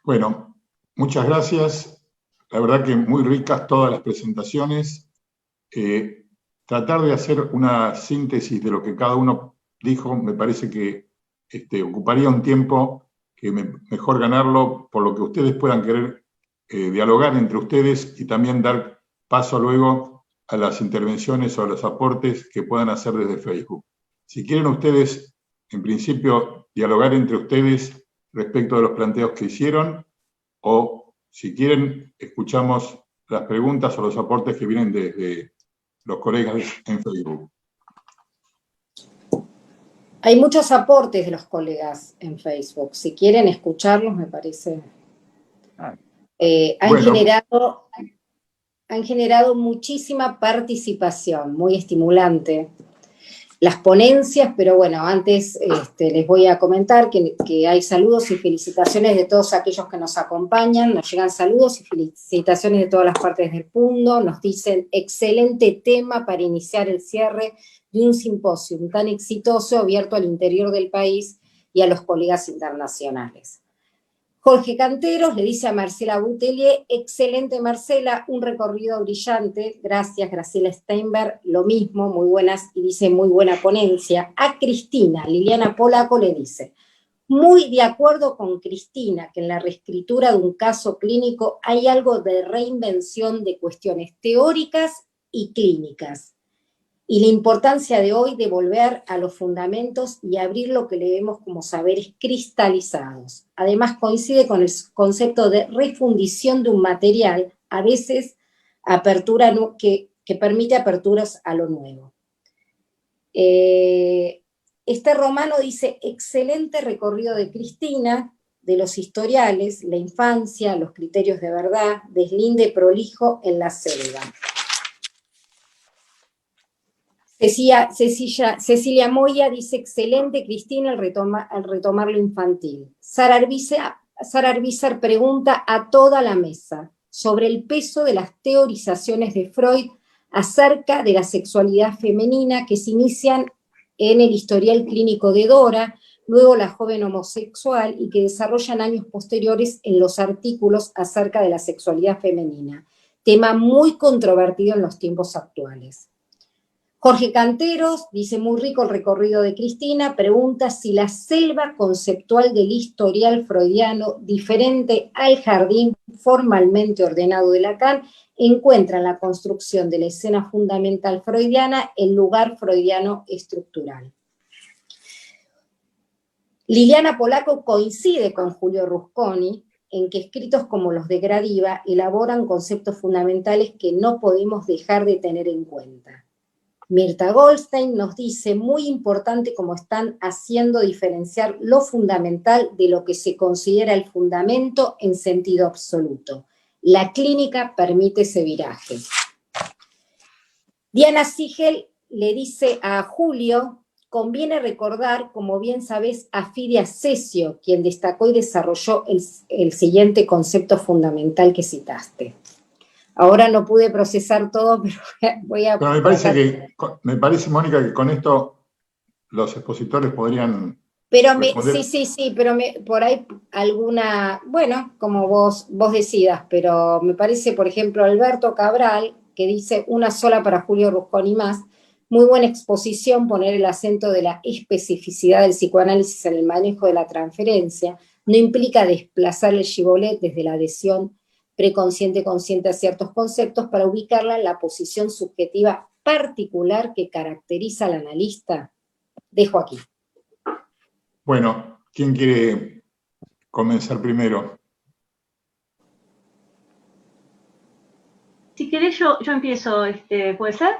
Bueno, Muchas gracias. La verdad que muy ricas todas las presentaciones. Tratar de hacer una síntesis de lo que cada uno dijo me parece que ocuparía un tiempo que mejor ganarlo por lo que ustedes puedan querer dialogar entre ustedes y también dar paso luego a las intervenciones o a los aportes que puedan hacer desde Facebook. Si quieren ustedes, en principio, dialogar entre ustedes respecto de los planteos que hicieron, o si quieren, escuchamos las preguntas o los aportes que vienen de los colegas en Facebook. Hay muchos aportes de los colegas en Facebook. Si quieren escucharlos, me parece. Han generado muchísima participación, muy estimulante. Las ponencias, pero bueno, antes les voy a comentar que hay saludos y felicitaciones de todos aquellos que nos acompañan. Nos llegan saludos y felicitaciones de todas las partes del mundo. Nos dicen, excelente tema para iniciar el cierre de un simposio tan exitoso abierto al interior del país y a los colegas internacionales. Jorge Canteros le dice a Marcela Boutelier, excelente Marcela, un recorrido brillante, gracias Graciela Steinberg, lo mismo, muy buenas, y dice muy buena ponencia. A Cristina, Liliana Polaco le dice, muy de acuerdo con Cristina, que en la reescritura de un caso clínico hay algo de reinvención de cuestiones teóricas y clínicas. Y la importancia de hoy de volver a los fundamentos y abrir lo que leemos como saberes cristalizados. Además coincide con el concepto de refundición de un material, a veces apertura que permite aperturas a lo nuevo. Romano dice, excelente recorrido de Cristina, de los historiales, la infancia, los criterios de verdad, deslinde prolijo en la selva. Cecilia Moya dice, excelente Cristina al retomar lo infantil. Sara Arbizar pregunta a toda la mesa sobre el peso de las teorizaciones de Freud acerca de la sexualidad femenina que se inician en el historial clínico de Dora, luego la joven homosexual y que desarrollan años posteriores en los artículos acerca de la sexualidad femenina, tema muy controvertido en los tiempos actuales. Jorge Canteros dice, muy rico el recorrido de Cristina, pregunta si la selva conceptual del historial freudiano, diferente al jardín formalmente ordenado de Lacan, encuentra en la construcción de la escena fundamental freudiana el lugar freudiano estructural. Liliana Polaco coincide con Julio Rusconi en que escritos como los de Gradiva elaboran conceptos fundamentales que no podemos dejar de tener en cuenta. Mirta Goldstein nos dice, muy importante cómo están haciendo diferenciar lo fundamental de lo que se considera el fundamento en sentido absoluto. La clínica permite ese viraje. Diana Sigel le dice a Julio, conviene recordar, como bien sabés, a Fidia Cesio, quien destacó y desarrolló el siguiente concepto fundamental que citaste. Ahora no pude procesar todo, pero voy a... Pero me parece, Mónica, que con esto los expositores podrían... Sí, pero por ahí alguna... Bueno, como vos decidas, pero me parece, por ejemplo, Alberto Cabral, que dice una sola para Julio Rusconi más, muy buena exposición, poner el acento de la especificidad del psicoanálisis en el manejo de la transferencia, no implica desplazar el Gibolet desde la adhesión preconsciente-consciente a ciertos conceptos para ubicarla en la posición subjetiva particular que caracteriza al analista. Dejo aquí. Bueno, ¿quién quiere comenzar primero? Si querés yo empiezo, ¿puede ser?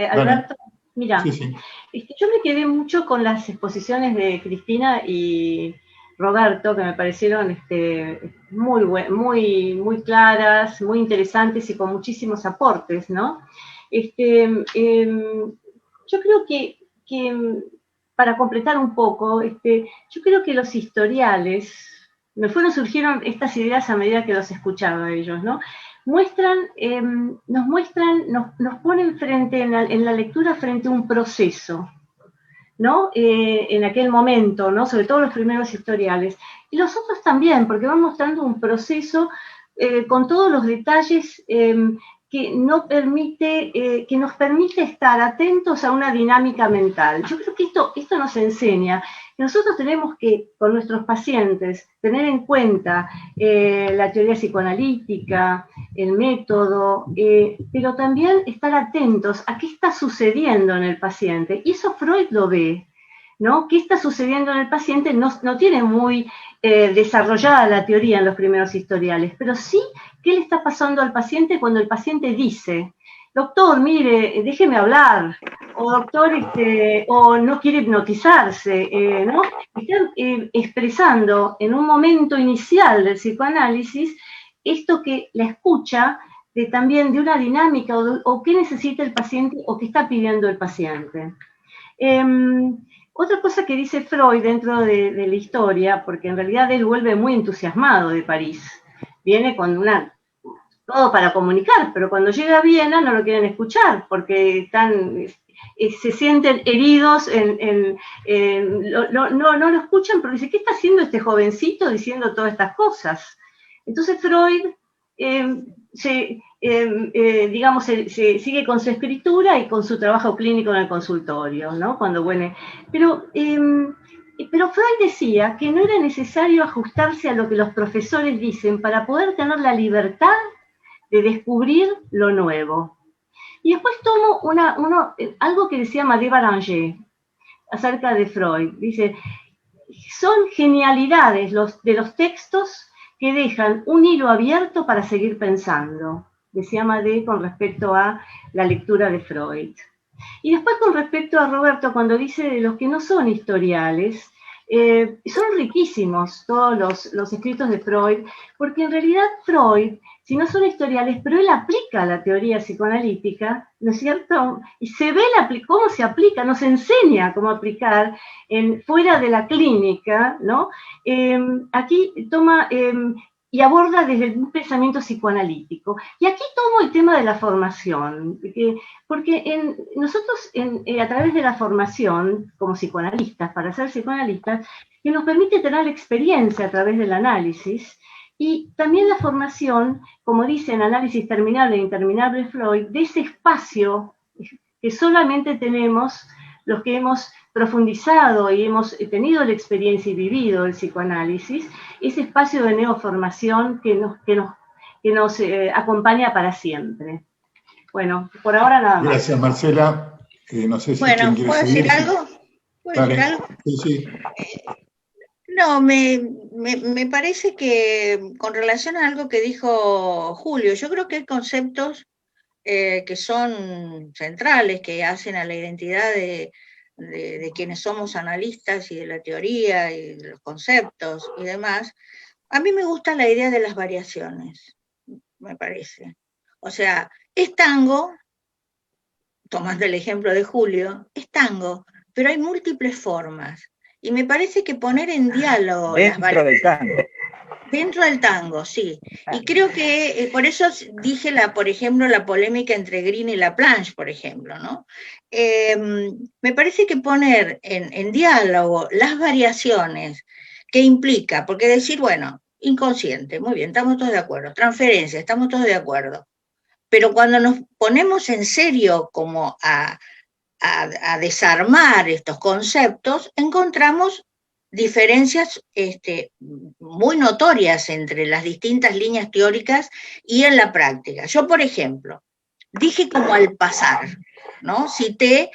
Alberto, mira, sí. Yo me quedé mucho con las exposiciones de Cristina y Roberto, que me parecieron muy claras, muy interesantes y con muchísimos aportes, ¿no? Yo creo que para completar un poco, yo creo que los historiales, surgieron estas ideas a medida que los escuchaba ellos, ¿no? Nos ponen en la lectura frente a un proceso, ¿no? En aquel momento, ¿no? Sobre todo los primeros historiales. Y los otros también, porque van mostrando un proceso con todos los detalles que nos permite estar atentos a una dinámica mental. Yo creo que esto nos enseña que nosotros tenemos que, con nuestros pacientes, tener en cuenta la teoría psicoanalítica, el método, pero también estar atentos a qué está sucediendo en el paciente. Y eso Freud lo ve, ¿no? ¿Qué está sucediendo en el paciente? No tiene muy desarrollada la teoría en los primeros historiales, pero sí qué le está pasando al paciente cuando el paciente dice, doctor, mire, déjeme hablar, o doctor, o no quiere hipnotizarse, ¿no? Está expresando en un momento inicial del psicoanálisis esto que la escucha también de una dinámica o qué necesita el paciente o qué está pidiendo el paciente. Otra cosa que dice Freud dentro de la historia, porque en realidad él vuelve muy entusiasmado de París, viene con todo para comunicar, pero cuando llega a Viena no lo quieren escuchar, porque se sienten heridos, no lo escuchan, pero dice, ¿qué está haciendo este jovencito diciendo todas estas cosas? Entonces Freud digamos, se sigue con su escritura y con su trabajo clínico en el consultorio, ¿no? Pero Freud decía que no era necesario ajustarse a lo que los profesores dicen para poder tener la libertad de descubrir lo nuevo. Y después tomo algo que decía Marie Baranger acerca de Freud. Dice, son genialidades de los textos que dejan un hilo abierto para seguir pensando, decía Madé con respecto a la lectura de Freud. Y después con respecto a Roberto, cuando dice de los que no son historiales, son riquísimos todos los escritos de Freud, porque en realidad Freud, si no son historiales, pero él aplica la teoría psicoanalítica, ¿no es cierto? Y se ve cómo se aplica, nos enseña cómo aplicar fuera de la clínica, ¿no? Aquí toma y aborda desde un pensamiento psicoanalítico. Y aquí tomo el tema de la formación, porque nosotros a través de la formación, como psicoanalistas, para ser psicoanalistas, que nos permite tener la experiencia a través del análisis, y también la formación, como dice en Análisis Terminable e Interminable Freud, de ese espacio que solamente tenemos los que hemos profundizado y hemos tenido la experiencia y vivido el psicoanálisis, ese espacio de neoformación que nos acompaña para siempre. Bueno, por ahora nada más. Gracias, Marcela. No sé si bueno, quiere ¿puedo seguir. decir algo? ¿Puedo decir algo? Sí, sí. No, me parece que con relación a algo que dijo Julio, yo creo que hay conceptos que son centrales, que hacen a la identidad de quienes somos analistas y de la teoría y de los conceptos y demás. A mí me gusta la idea de las variaciones, me parece. O sea, es tango, tomando el ejemplo de Julio, es tango, pero hay múltiples formas. Y me parece que poner en diálogo dentro del tango. Dentro del tango, sí. Y creo que por eso dije, por ejemplo, la polémica entre Green y Laplanche, por ejemplo, ¿no? Me parece que poner en diálogo las variaciones que implica, porque decir, bueno, inconsciente, muy bien, estamos todos de acuerdo, transferencia, estamos todos de acuerdo, pero cuando nos ponemos en serio como a desarmar estos conceptos, encontramos diferencias muy notorias entre las distintas líneas teóricas y en la práctica. Yo, por ejemplo, dije como al pasar, ¿no? Cité,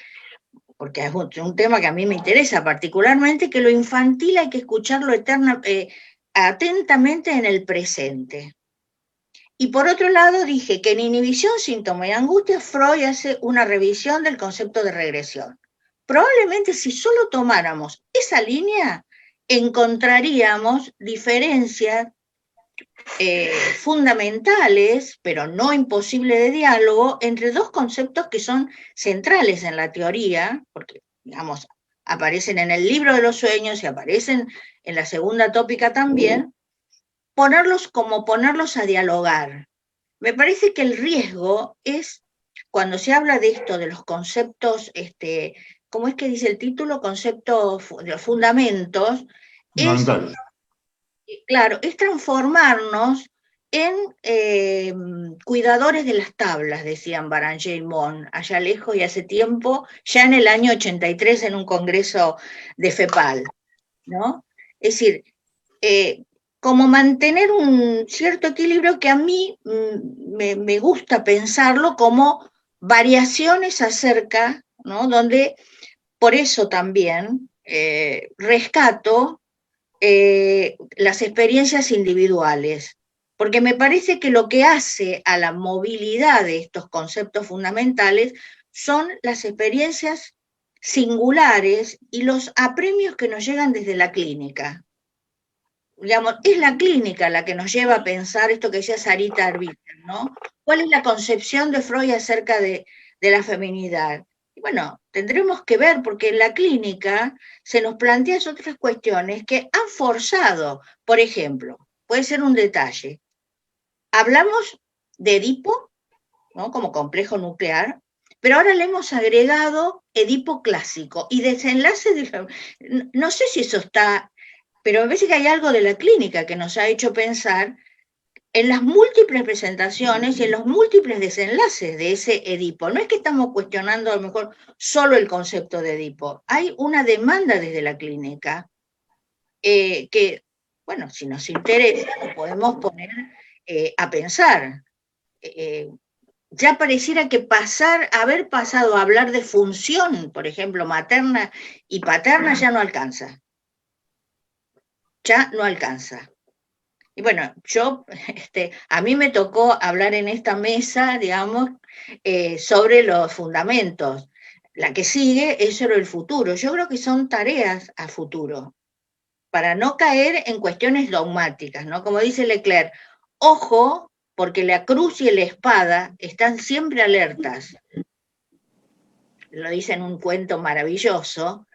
porque es un tema que a mí me interesa particularmente, que lo infantil hay que escucharlo atentamente en el presente. Y por otro lado dije que en Inhibición, Síntoma y Angustia, Freud hace una revisión del concepto de regresión. Probablemente si solo tomáramos esa línea, encontraríamos diferencias fundamentales, pero no imposibles de diálogo, entre dos conceptos que son centrales en la teoría, porque, digamos, aparecen en el libro de los sueños y aparecen en la segunda tópica también, ponerlos a dialogar. Me parece que el riesgo es, cuando se habla de esto, de los conceptos, ¿cómo es que dice el título? Conceptos de los fundamentos, claro, es transformarnos en cuidadores de las tablas, decían Baranger y Mon, allá lejos y hace tiempo, ya en el año 83 en un congreso de FEPAL, ¿no? Es decir, como mantener un cierto equilibrio que a mí me gusta pensarlo como variaciones acerca, ¿no? Donde por eso también rescato las experiencias individuales, porque me parece que lo que hace a la movilidad de estos conceptos fundamentales son las experiencias singulares y los apremios que nos llegan desde la clínica. Digamos, es la clínica la que nos lleva a pensar esto que decía Sarita Arbiter, ¿no? ¿Cuál es la concepción de Freud acerca de la feminidad? Y bueno, tendremos que ver, porque en la clínica se nos plantean otras cuestiones que han forzado, por ejemplo, puede ser un detalle, hablamos de Edipo, ¿no? Como complejo nuclear, pero ahora le hemos agregado Edipo clásico y desenlace no sé si eso está, pero me parece que hay algo de la clínica que nos ha hecho pensar en las múltiples presentaciones y en los múltiples desenlaces de ese Edipo. No es que estamos cuestionando a lo mejor solo el concepto de Edipo, hay una demanda desde la clínica que, bueno, si nos interesa, nos podemos poner a pensar. Ya pareciera que haber pasado a hablar de función, por ejemplo, materna y paterna, ya no alcanza. Ya no alcanza. Y bueno, a mí me tocó hablar en esta mesa, digamos, sobre los fundamentos. La que sigue es sobre el futuro. Yo creo que son tareas a futuro, para no caer en cuestiones dogmáticas, ¿no? Como dice Leclerc, ojo, porque la cruz y la espada están siempre alertas. Lo dice en un cuento maravilloso,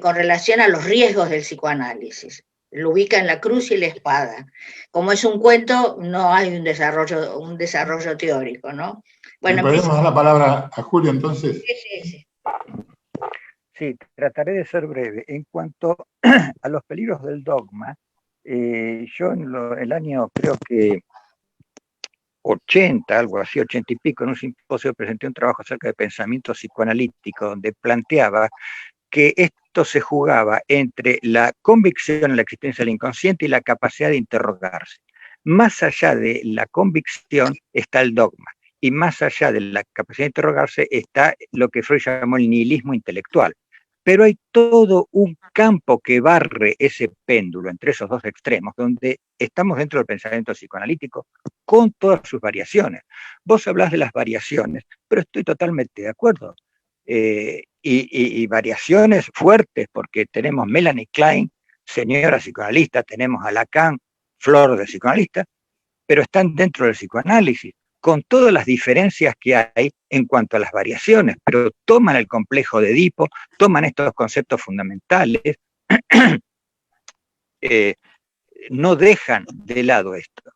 con relación a los riesgos del psicoanálisis. Lo ubica en la cruz y la espada. Como es un cuento, no hay un desarrollo teórico, ¿no? Bueno, ¿podemos dar la palabra a Julio entonces? Sí. Sí, trataré de ser breve. En cuanto a los peligros del dogma, yo en el año, creo que 80, algo así, 80 y pico, en un simposio presenté un trabajo acerca de pensamiento psicoanalítico, donde planteaba que esto se jugaba entre la convicción en la existencia del inconsciente y la capacidad de interrogarse. Más allá de la convicción está el dogma, y más allá de la capacidad de interrogarse está lo que Freud llamó el nihilismo intelectual. Pero hay todo un campo que barre ese péndulo entre esos dos extremos, donde estamos dentro del pensamiento psicoanalítico con todas sus variaciones. Vos hablás de las variaciones, pero estoy totalmente de acuerdo. Y variaciones fuertes, porque tenemos Melanie Klein, señora psicoanalista, tenemos a Lacan, flor de psicoanalista, pero están dentro del psicoanálisis, con todas las diferencias que hay en cuanto a las variaciones, pero toman el complejo de Edipo, toman estos conceptos fundamentales, no dejan de lado esto.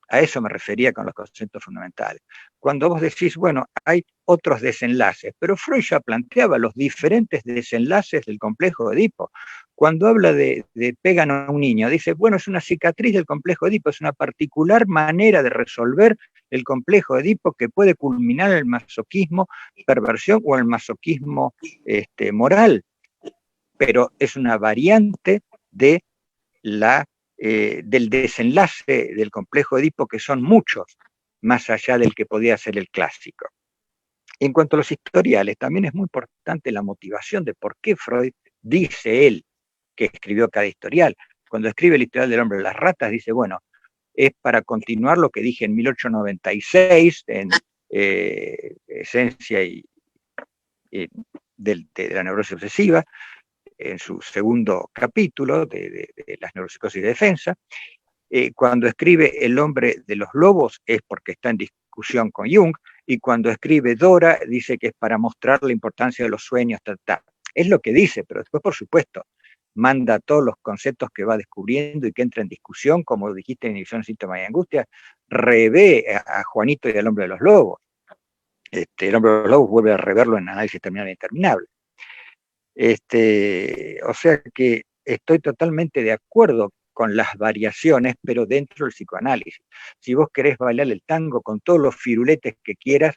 A eso me refería con los conceptos fundamentales. Cuando vos decís, bueno, hay otros desenlaces, pero Freud ya planteaba los diferentes desenlaces del complejo de Edipo. Cuando habla de pegan a un niño, dice, bueno, es una cicatriz del complejo de Edipo, es una particular manera de resolver el complejo de Edipo que puede culminar en el masoquismo, perversión o el masoquismo moral, pero es una variante de del desenlace del complejo de Edipo, que son muchos, más allá del que podía ser el clásico. En cuanto a los historiales, también es muy importante la motivación de por qué Freud dice él que escribió cada historial. Cuando escribe el historial del hombre de las ratas, dice, bueno, es para continuar lo que dije en 1896, en Esencia de la neurosis obsesiva, en su segundo capítulo de las neuropsicosis de defensa. Cuando escribe El hombre de los lobos es porque está en discusión con Jung, y cuando escribe Dora dice que es para mostrar la importancia de los sueños, Es lo que dice, pero después, por supuesto, manda todos los conceptos que va descubriendo y que entra en discusión, como dijiste en División, Síntomas y Angustia, revé a Juanito y al hombre de los lobos. El hombre de los lobos vuelve a reverlo en Análisis Terminal e Interminable. O sea que estoy totalmente de acuerdo con las variaciones, pero dentro del psicoanálisis. Si vos querés bailar el tango con todos los firuletes que quieras,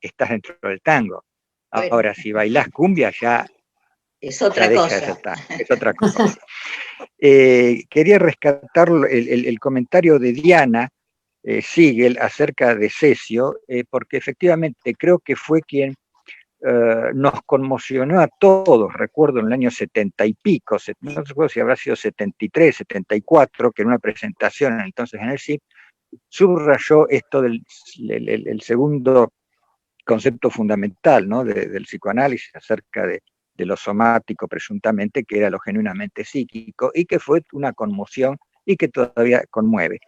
estás dentro del tango. Ahora, si bailás cumbia, ya es otra deja cosa. de ser tango, es otra cosa. Quería rescatar el comentario de Diana Siegel acerca de Cesio, porque efectivamente creo que fue quien nos conmocionó a todos. Recuerdo en el año 70 y pico, no recuerdo si habrá sido 73, 74, que en una presentación entonces en el CIP subrayó esto del el segundo concepto fundamental, ¿no? del psicoanálisis acerca de lo somático presuntamente, que era lo genuinamente psíquico, y que fue una conmoción y que todavía conmueve.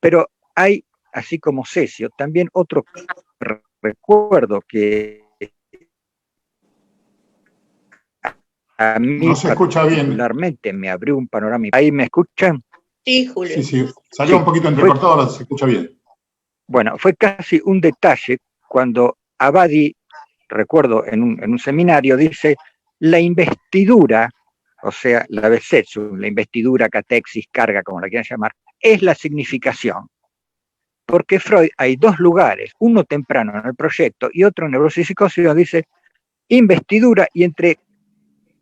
Pero hay, así como Cesio, también otro recuerdo que a mí no se escucha bien. particularmente me abrió un panorama. ¿Ahí me escuchan? Sí, Julio. Sí, salió un poquito entrecortado, ahora se escucha bien. Bueno, fue casi un detalle cuando Abadi, recuerdo en un seminario, dice, la investidura, o sea, la besetsu, la investidura, catexis, carga, como la quieran llamar, es la significación. Porque Freud hay dos lugares, uno temprano en el proyecto y otro en neurosis y psicosis, donde dice investidura y entre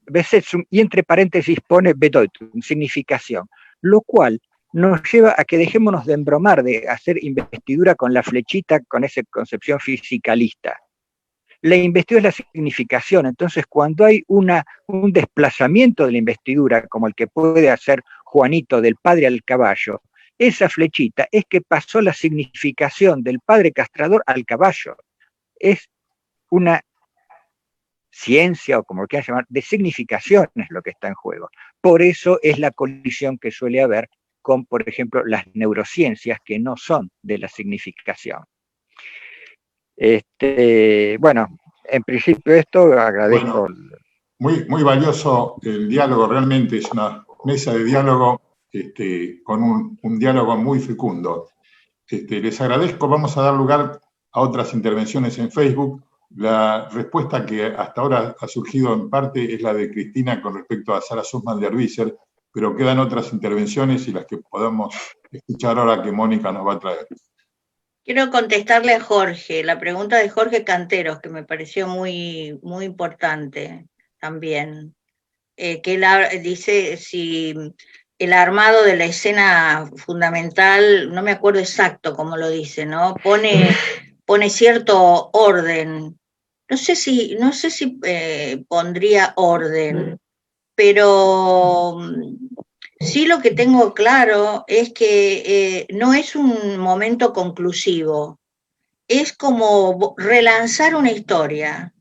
besetzum y entre paréntesis pone bedeutung, significación, lo cual nos lleva a que dejémonos de embromar de hacer investidura con la flechita, con esa concepción fisicalista. La investidura es la significación, entonces cuando hay un desplazamiento de la investidura, como el que puede hacer Juanito del padre al caballo, esa flechita es que pasó la significación del padre castrador al caballo. Es una ciencia, o como lo quieran llamar, de significaciones lo que está en juego. Por eso es la colisión que suele haber con, por ejemplo, las neurociencias que no son de la significación. Bueno, en principio esto agradezco. Bueno, muy valioso el diálogo, realmente es una mesa de diálogo con un diálogo muy fecundo. Les agradezco, vamos a dar lugar a otras intervenciones en Facebook. La respuesta que hasta ahora ha surgido en parte es la de Cristina con respecto a Sara Sussman de Arbisser, pero quedan otras intervenciones y las que podamos escuchar ahora que Mónica nos va a traer. Quiero contestarle a Jorge, la pregunta de Jorge Canteros, que me pareció muy, muy importante también. Que él dice si el armado de la escena fundamental, no me acuerdo exacto cómo lo dice, ¿no? Pone cierto orden. No sé si pondría orden, pero sí lo que tengo claro es que no es un momento conclusivo, es como relanzar una historia,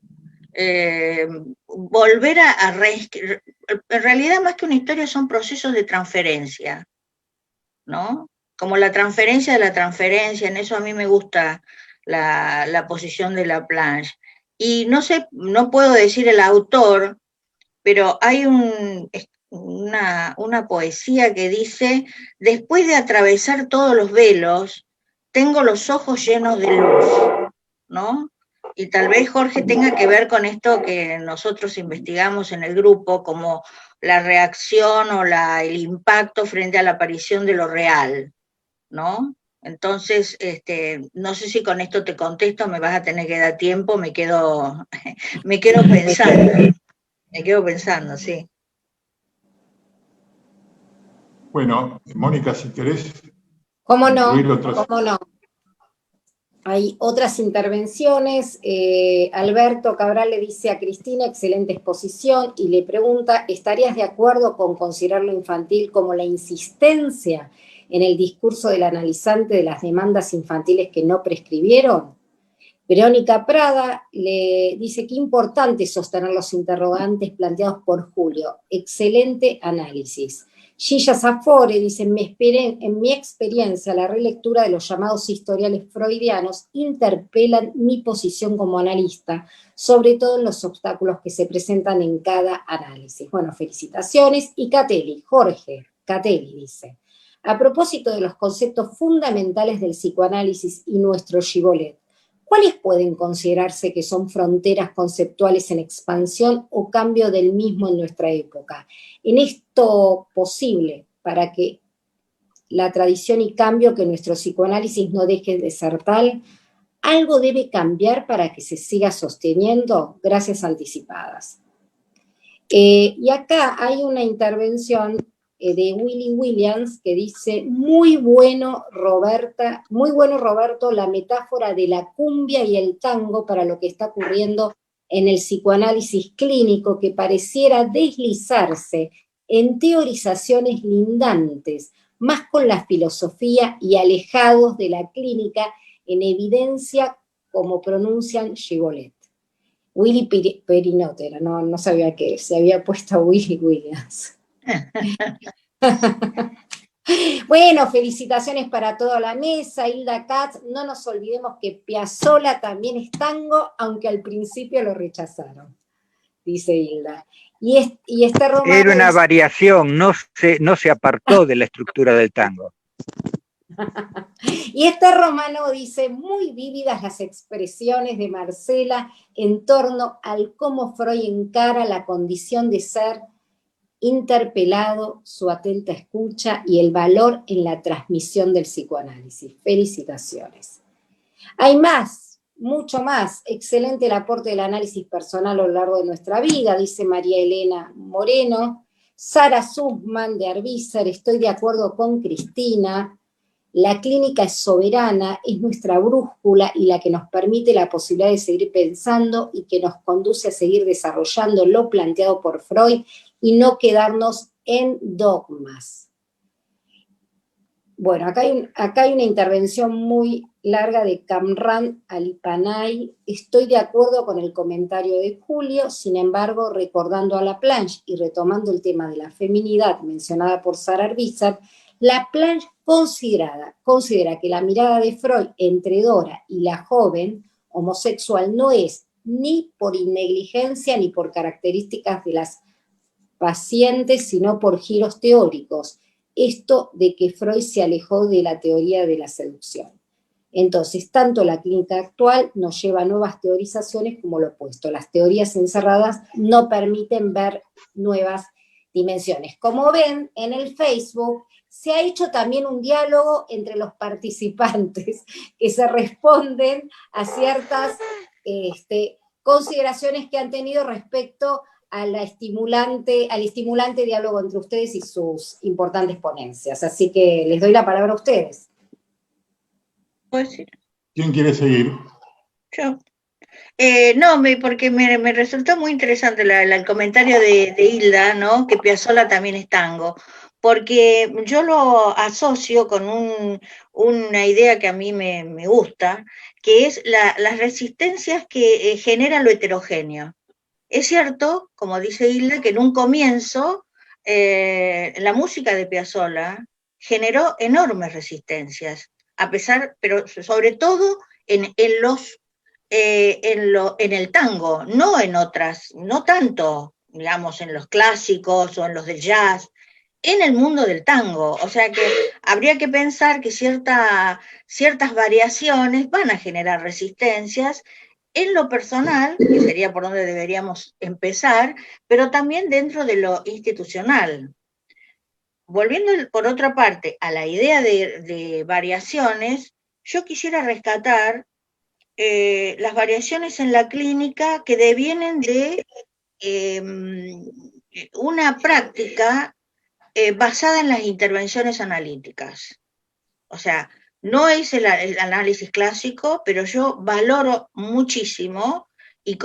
volver a reescribir. En realidad más que una historia son procesos de transferencia, ¿no? Como la transferencia de la transferencia, en eso a mí me gusta la posición de Laplanche. Y no sé, no puedo decir el autor, pero hay una poesía que dice, después de atravesar todos los velos, tengo los ojos llenos de luz, ¿no? Y tal vez Jorge tenga que ver con esto que nosotros investigamos en el grupo, como la reacción o el impacto frente a la aparición de lo real, ¿no? Entonces, no sé si con esto te contesto, me vas a tener que dar tiempo, me quedo pensando, sí. Bueno, Mónica, si querés. ¿Cómo no? ¿Cómo no? Hay otras intervenciones. Alberto Cabral le dice a Cristina, excelente exposición, y le pregunta, ¿estarías de acuerdo con considerar lo infantil como la insistencia en el discurso del analizante de las demandas infantiles que no prescribieron? Verónica Prada le dice que importante sostener los interrogantes planteados por Julio. Excelente análisis. Gilla Zafore dice, en mi experiencia, la relectura de los llamados historiales freudianos interpelan mi posición como analista, sobre todo en los obstáculos que se presentan en cada análisis. Bueno, felicitaciones. Y Jorge Catelli dice, a propósito de los conceptos fundamentales del psicoanálisis y nuestro Gibolet, ¿cuáles pueden considerarse que son fronteras conceptuales en expansión o cambio del mismo en nuestra época? En esto posible, para que la tradición y cambio que nuestro psicoanálisis no deje de ser tal? ¿Algo debe cambiar para que se siga sosteniendo? Gracias anticipadas. Y acá hay una intervención de Willy Williams que dice, muy bueno Roberto, la metáfora de la cumbia y el tango para lo que está ocurriendo en el psicoanálisis clínico, que pareciera deslizarse en teorizaciones lindantes, más con la filosofía y alejados de la clínica, en evidencia, como pronuncian Gigolet. Willy Perinot era, no sabía que se había puesto a Willy Williams. Bueno, felicitaciones para toda la mesa, Hilda Katz. No nos olvidemos que Piazzolla también es tango, aunque al principio lo rechazaron, dice Hilda. Y este Romano era una dice, variación, no se apartó de la estructura del tango. Y este Romano dice, muy vívidas las expresiones de Marcela en torno al cómo Freud encara la condición de ser interpelado, su atenta escucha y el valor en la transmisión del psicoanálisis. Felicitaciones. Hay más, mucho más. Excelente el aporte del análisis personal a lo largo de nuestra vida, dice María Elena Moreno. Sara Sussman de Arbizar, estoy de acuerdo con Cristina. La clínica es soberana, es nuestra brújula y la que nos permite la posibilidad de seguir pensando y que nos conduce a seguir desarrollando lo planteado por Freud y no quedarnos en dogmas. Bueno, acá hay una intervención muy larga de Kamran Alipanay. Estoy de acuerdo con el comentario de Julio, sin embargo, recordando a Laplanche y retomando el tema de la feminidad mencionada por Sara Arbizar, Laplanche considera que la mirada de Freud entre Dora y la joven homosexual no es ni por negligencia ni por características de las pacientes, sino por giros teóricos. Esto de que Freud se alejó de la teoría de la seducción. Entonces, tanto la clínica actual nos lleva a nuevas teorizaciones como lo opuesto. Las teorías encerradas no permiten ver nuevas dimensiones. Como ven, en el Facebook se ha hecho también un diálogo entre los participantes que se responden a ciertas consideraciones que han tenido respecto al estimulante diálogo entre ustedes y sus importantes ponencias. Así que les doy la palabra a ustedes. Pues sí. ¿Quién quiere seguir? Yo. Porque me resultó muy interesante el comentario de Hilda, ¿no? Que Piazzolla también es tango, porque yo lo asocio con una idea que a mí me gusta, que es las resistencias que genera lo heterogéneo. Es cierto, como dice Hilda, que en un comienzo la música de Piazzolla generó enormes resistencias, pero sobre todo en el tango, no en otras, no tanto, digamos, en los clásicos o en los del jazz, en el mundo del tango. O sea que habría que pensar que ciertas variaciones van a generar resistencias en lo personal, que sería por donde deberíamos empezar, pero también dentro de lo institucional. Volviendo, por otra parte, a la idea de variaciones, yo quisiera rescatar las variaciones en la clínica que devienen de una práctica basada en las intervenciones analíticas. O sea, no es el análisis clásico, pero yo valoro muchísimo y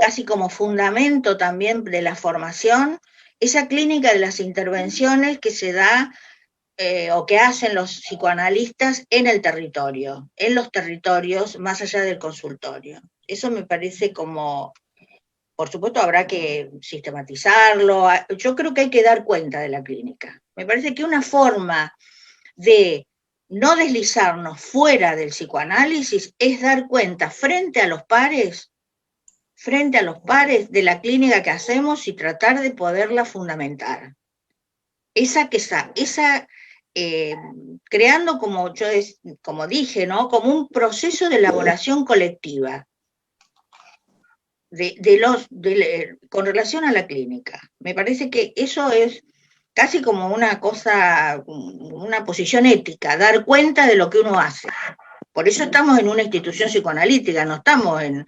casi como fundamento también de la formación, esa clínica de las intervenciones que se da o que hacen los psicoanalistas en el territorio, en los territorios más allá del consultorio. Eso me parece como, por supuesto habrá que sistematizarlo, yo creo que hay que dar cuenta de la clínica. Me parece que una forma de no deslizarnos fuera del psicoanálisis es dar cuenta frente a los pares de la clínica que hacemos y tratar de poderla fundamentar. Creando, como dije, ¿no? Como un proceso de elaboración colectiva con relación a la clínica. Me parece que eso es casi como una cosa, una posición ética, dar cuenta de lo que uno hace. Por eso estamos en una institución psicoanalítica, no estamos en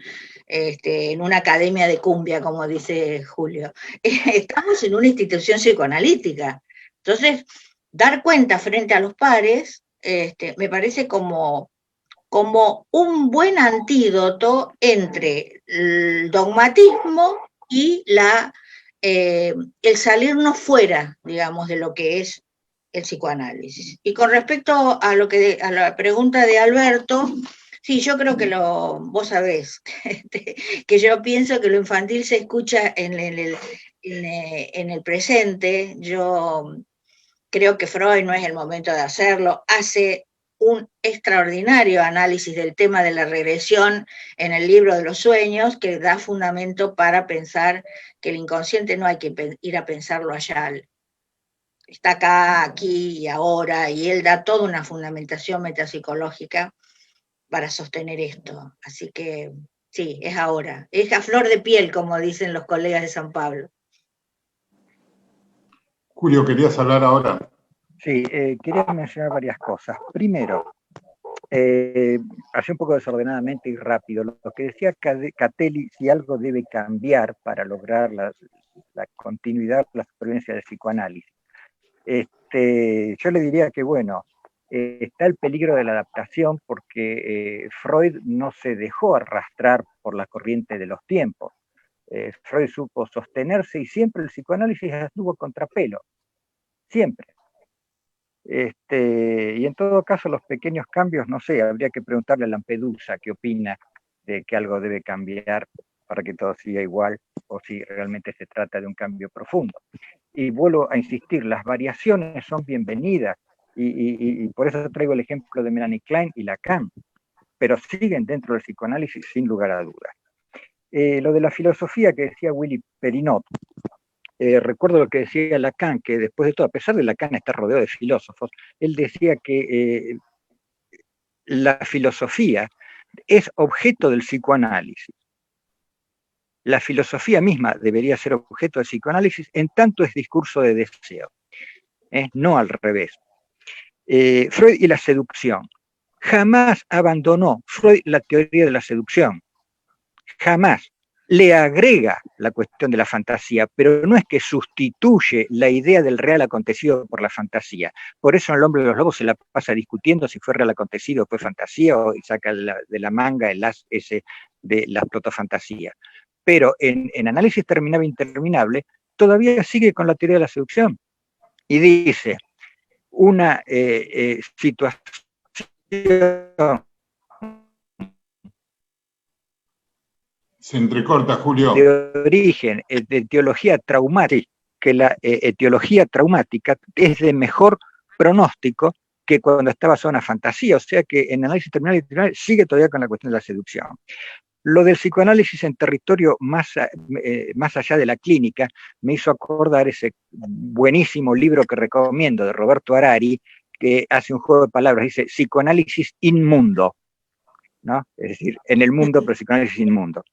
una academia de cumbia, como dice Julio. Estamos en una institución psicoanalítica. Entonces, dar cuenta frente a los pares, me parece como un buen antídoto entre el dogmatismo y el salirnos fuera, digamos, de lo que es el psicoanálisis. Y con respecto a la pregunta de Alberto, sí, yo creo que vos sabés, que yo pienso que lo infantil se escucha en el presente. Yo creo que Freud no es el momento de hacerlo, hace un extraordinario análisis del tema de la regresión en el libro de los sueños, que da fundamento para pensar que el inconsciente no hay que ir a pensarlo allá, está acá, aquí y ahora, y él da toda una fundamentación metapsicológica para sostener esto. Así que sí, es ahora, es a flor de piel, como dicen los colegas de San Pablo. Julio, ¿querías hablar ahora? Sí, quería mencionar varias cosas. Primero, así un poco desordenadamente y rápido, lo que decía Catelli, si algo debe cambiar para lograr la continuidad, la supervivencia del psicoanálisis. Yo le diría que, bueno, está el peligro de la adaptación porque Freud no se dejó arrastrar por la corriente de los tiempos. Freud supo sostenerse y siempre el psicoanálisis estuvo a contrapelo, siempre. Y en todo caso los pequeños cambios, no sé, habría que preguntarle a Lampedusa qué opina de que algo debe cambiar para que todo siga igual o si realmente se trata de un cambio profundo. Y vuelvo a insistir, las variaciones son bienvenidas y por eso traigo el ejemplo de Melanie Klein y Lacan, pero siguen dentro del psicoanálisis sin lugar a dudas. Lo de la filosofía que decía Willy Perinot, recuerdo lo que decía Lacan, que después de todo, a pesar de Lacan estar rodeado de filósofos, él decía que la filosofía es objeto del psicoanálisis. La filosofía misma debería ser objeto del psicoanálisis, en tanto es discurso de deseo, no al revés. Freud y la seducción. Jamás abandonó Freud la teoría de la seducción. Jamás. Le agrega la cuestión de la fantasía, pero no es que sustituye la idea del real acontecido por la fantasía. Por eso en El hombre de los lobos se la pasa discutiendo si fue real acontecido o fue fantasía, y saca de la manga el as ese de la protofantasía. Pero en Análisis Terminable e Interminable todavía sigue con la teoría de la seducción y dice una situación Se entrecorta, Julio. De origen, de etiología traumática, que la etiología traumática es de mejor pronóstico que cuando está basada en una fantasía, o sea que en Análisis Terminable e Interminable sigue todavía con la cuestión de la seducción. Lo del psicoanálisis en territorio más allá de la clínica me hizo acordar ese buenísimo libro que recomiendo de Roberto Harari, que hace un juego de palabras, dice psicoanálisis inmundo, ¿no? Es decir, en el mundo, pero psicoanálisis inmundo.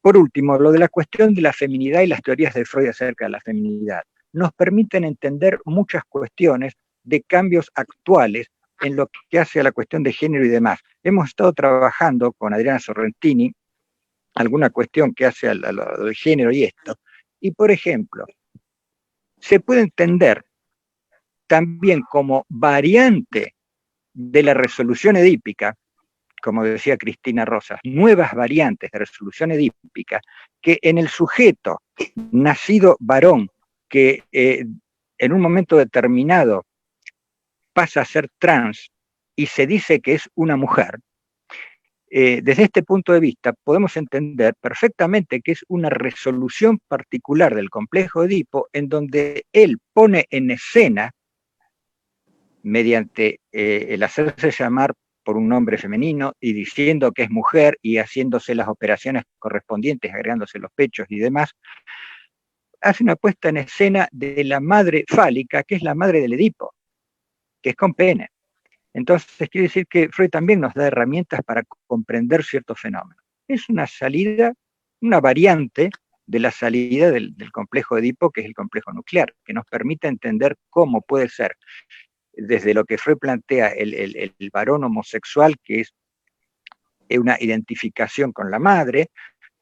Por último, lo de la cuestión de la feminidad y las teorías de Freud acerca de la feminidad nos permiten entender muchas cuestiones de cambios actuales en lo que hace a la cuestión de género y demás. Hemos estado trabajando con Adriana Sorrentini alguna cuestión que hace a lo del género y esto. Y, por ejemplo, se puede entender también como variante de la resolución edípica, como decía Cristina Rosas, nuevas variantes de resolución edípica, que en el sujeto nacido varón, que en un momento determinado pasa a ser trans y se dice que es una mujer, desde este punto de vista podemos entender perfectamente que es una resolución particular del complejo de Edipo en donde él pone en escena, mediante el hacerse llamar por un nombre femenino y diciendo que es mujer y haciéndose las operaciones correspondientes, agregándose los pechos y demás, hace una puesta en escena de la madre fálica, que es la madre del Edipo, que es con pene. Entonces quiere decir que Freud también nos da herramientas para comprender ciertos fenómenos. Es una salida, una variante de la salida del complejo de Edipo, que es el complejo nuclear, que nos permite entender cómo puede ser, desde lo que Freud plantea el varón homosexual, que es una identificación con la madre,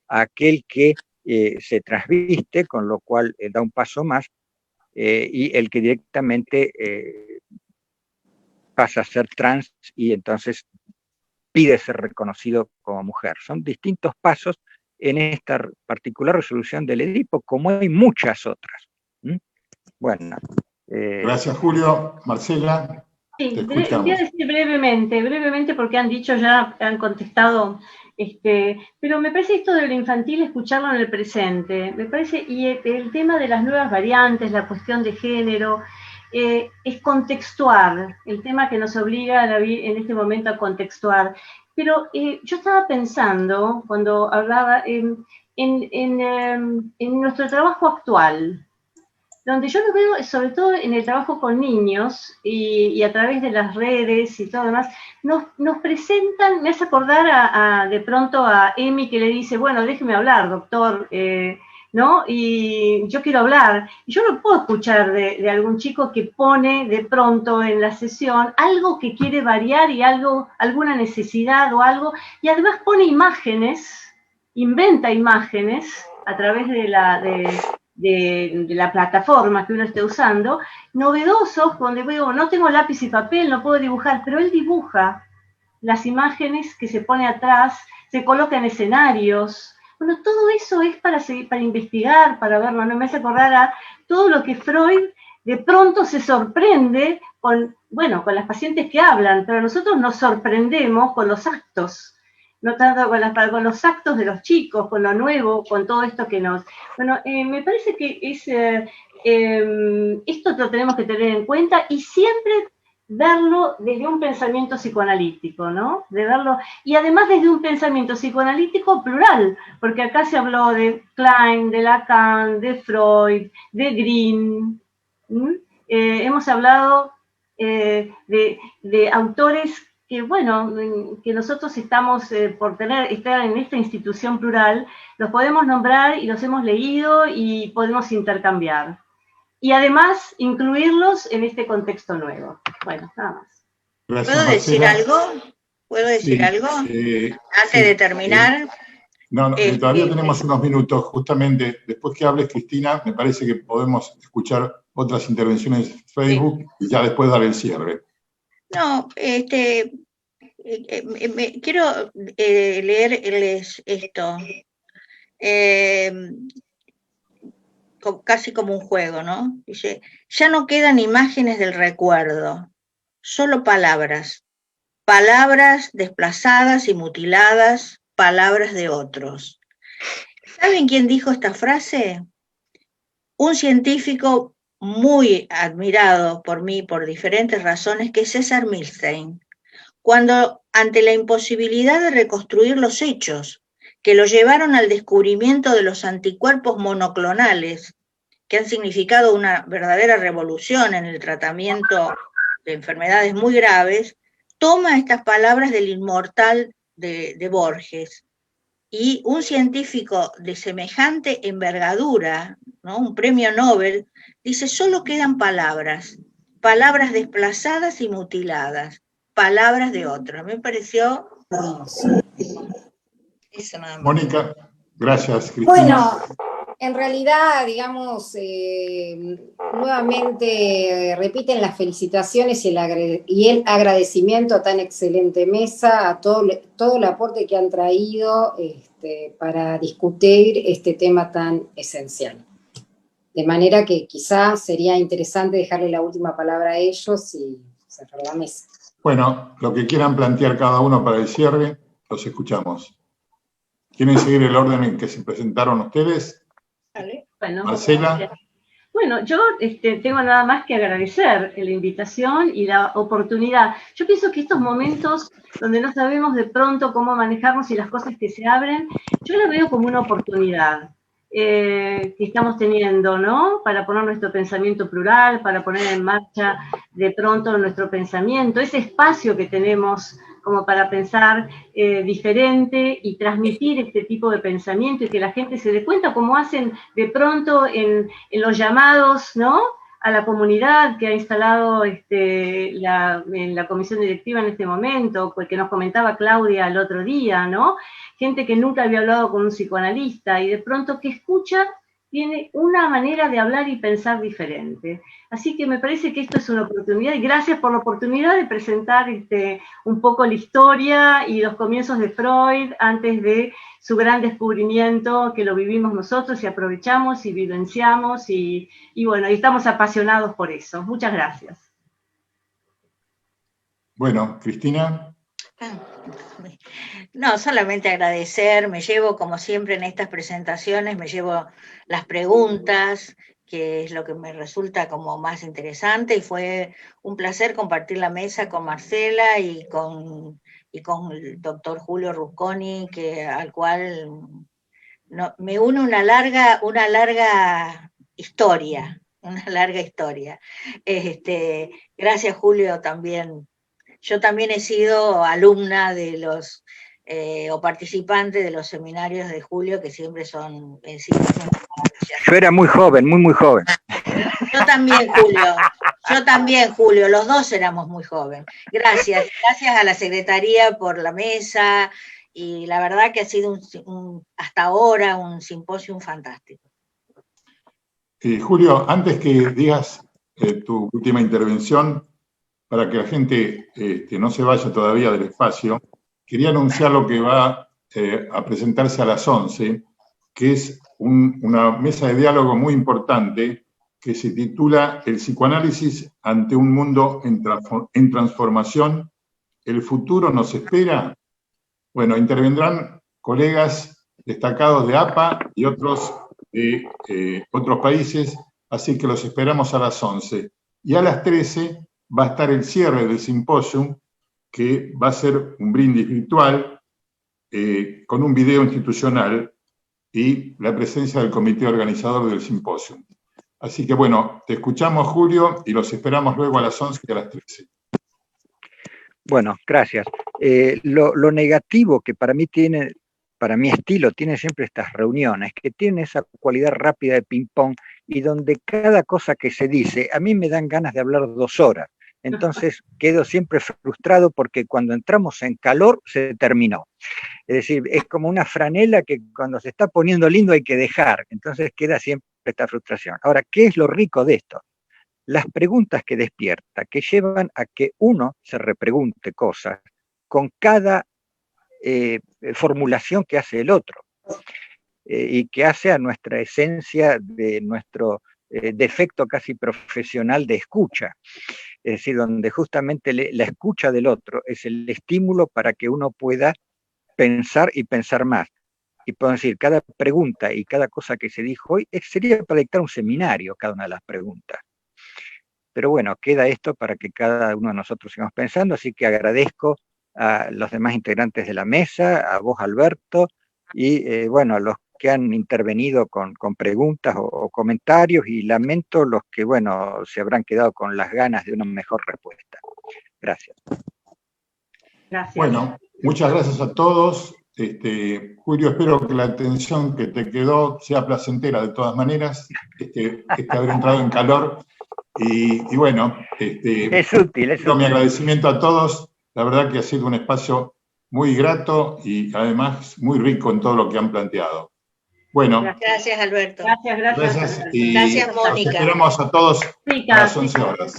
a aquel que se transviste, con lo cual da un paso más, y el que directamente pasa a ser trans y entonces pide ser reconocido como mujer. Son distintos pasos en esta particular resolución del Edipo, como hay muchas otras. Bueno. Gracias, Julio. Marcela, sí, te voy a escuchamos. decir brevemente, porque han dicho ya, han contestado, pero me parece esto de lo infantil escucharlo en el presente, me parece, y el tema de las nuevas variantes, la cuestión de género, es contextuar, el tema que nos obliga en este momento a contextuar. Pero yo estaba pensando, cuando hablaba, en nuestro trabajo actual, donde yo lo veo sobre todo en el trabajo con niños y a través de las redes y todo lo demás, nos presentan, me hace acordar de pronto a Emi que le dice, bueno, déjeme hablar, doctor, ¿no? Y yo quiero hablar. Y yo no puedo escuchar de algún chico que pone de pronto en la sesión algo que quiere variar y alguna necesidad o algo, y además pone imágenes, inventa imágenes a través de la plataforma que uno esté usando, novedosos, donde digo, no tengo lápiz y papel, no puedo dibujar, pero él dibuja las imágenes que se pone atrás, se coloca en escenarios. Bueno, todo eso es para investigar, para verlo, ¿no? Me hace acordar a todo lo que Freud de pronto se sorprende con las pacientes que hablan, pero nosotros nos sorprendemos con los actos, no tanto con los actos de los chicos, con lo nuevo, con todo esto que nos... Bueno, me parece que esto lo tenemos que tener en cuenta y siempre verlo desde un pensamiento psicoanalítico, ¿no? De verlo, y además desde un pensamiento psicoanalítico plural, porque acá se habló de Klein, de Lacan, de Freud, de Green, hemos hablado de autores que, bueno, que nosotros estamos por estar en esta institución plural, los podemos nombrar y los hemos leído y podemos intercambiar. Y además incluirlos en este contexto nuevo. Bueno, nada más. Gracias, ¿Puedo decir Marcela. algo? ¿Puedo decir Sí, algo? Antes sí, de terminar. No, todavía tenemos unos minutos. Justamente después que hables, Cristina, me parece que podemos escuchar otras intervenciones en Facebook y ya después dar el cierre. No, quiero leerles esto, casi como un juego, ¿no? Dice, ya no quedan imágenes del recuerdo, solo palabras, palabras desplazadas y mutiladas, palabras de otros. ¿Saben quién dijo esta frase? Un científico muy admirado por mí por diferentes razones, que es César Milstein, cuando ante la imposibilidad de reconstruir los hechos que lo llevaron al descubrimiento de los anticuerpos monoclonales, que han significado una verdadera revolución en el tratamiento de enfermedades muy graves, toma estas palabras del inmortal de Borges. Y un científico de semejante envergadura, ¿no? Un premio Nobel, dice, solo quedan palabras, palabras desplazadas y mutiladas, palabras de otros. Me pareció... Eso nada más. Mónica, gracias, Cristina. Bueno, en realidad, digamos, nuevamente repiten las felicitaciones y el agradecimiento a tan excelente mesa, a todo el aporte que han traído para discutir este tema tan esencial. De manera que quizás sería interesante dejarle la última palabra a ellos y cerrar la mesa. Bueno, lo que quieran plantear cada uno para el cierre, los escuchamos. ¿Quieren seguir el orden en que se presentaron ustedes? Vale. Bueno, Marcela. Bueno, yo tengo nada más que agradecer la invitación y la oportunidad. Yo pienso que estos momentos donde no sabemos de pronto cómo manejarnos y las cosas que se abren, yo las veo como una oportunidad que estamos teniendo, ¿no? Para poner nuestro pensamiento plural, para poner en marcha de pronto nuestro pensamiento, ese espacio que tenemos como para pensar diferente y transmitir este tipo de pensamiento y que la gente se dé cuenta, como hacen de pronto en los llamados, ¿no?, a la comunidad que ha instalado en la comisión directiva en este momento, porque nos comentaba Claudia el otro día, ¿no? Gente que nunca había hablado con un psicoanalista y de pronto que escucha tiene una manera de hablar y pensar diferente. Así que me parece que esto es una oportunidad, y gracias por la oportunidad de presentar un poco la historia y los comienzos de Freud antes de su gran descubrimiento, que lo vivimos nosotros y aprovechamos y vivenciamos, y bueno, y estamos apasionados por eso. Muchas gracias. Bueno, Cristina. No, solamente agradecer, me llevo, como siempre en estas presentaciones, me llevo las preguntas, que es lo que me resulta como más interesante, y fue un placer compartir la mesa con Marcela y con el doctor Julio Rusconi, al cual me une una larga historia, Gracias, Julio, también. Yo también he sido alumna de o participante de los seminarios de Julio, que siempre son Yo era muy joven, muy joven. Yo también, Julio, los dos éramos muy jóvenes. Gracias a la Secretaría por la mesa, y la verdad que ha sido hasta ahora un simposio fantástico. Julio, antes que digas tu última intervención, para que la gente no se vaya todavía del espacio, quería anunciar lo que va a presentarse a las 11, que es una mesa de diálogo muy importante que se titula El psicoanálisis ante un mundo en transformación, ¿el futuro nos espera? Bueno, intervendrán colegas destacados de APA y otros de otros países, así que los esperamos a las 11. Y a las 13 va a estar el cierre del simposio, que va a ser un brindis virtual con un video institucional y la presencia del comité organizador del simposio. Así que bueno, te escuchamos, Julio, y los esperamos luego a las 11 y a las 13. Bueno, gracias. Lo negativo que para mí tiene, para mi estilo, tiene siempre estas reuniones, que tienen esa cualidad rápida de ping-pong, y donde cada cosa que se dice, a mí me dan ganas de hablar 2 horas. Entonces quedo siempre frustrado porque cuando entramos en calor se terminó. Es decir, es como una franela que cuando se está poniendo lindo hay que dejar. Entonces queda siempre esta frustración. Ahora, ¿qué es lo rico de esto? Las preguntas que despierta, que llevan a que uno se repregunte cosas con cada formulación que hace el otro, y que hace a nuestra esencia, de nuestro defecto casi profesional de escucha. Es decir, donde justamente la escucha del otro es el estímulo para que uno pueda pensar y pensar más. Y puedo decir, cada pregunta y cada cosa que se dijo hoy sería para dictar un seminario, cada una de las preguntas. Pero bueno, queda esto para que cada uno de nosotros sigamos pensando, así que agradezco a los demás integrantes de la mesa, a vos, Alberto, y bueno, a los que han intervenido con preguntas o comentarios, y lamento los que, bueno, se habrán quedado con las ganas de una mejor respuesta. Gracias. Gracias. Bueno, muchas gracias a todos. Julio, espero que la atención que te quedó sea placentera de todas maneras, haber entrado en calor. Y bueno, es útil. Mi agradecimiento a todos. La verdad que ha sido un espacio muy grato y además muy rico en todo lo que han planteado. Bueno. Gracias, Alberto. Gracias. Y gracias, Mónica. Los esperamos a todos a las 11 horas.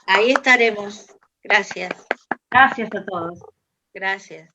Ahí estaremos. Gracias. Gracias a todos. Gracias.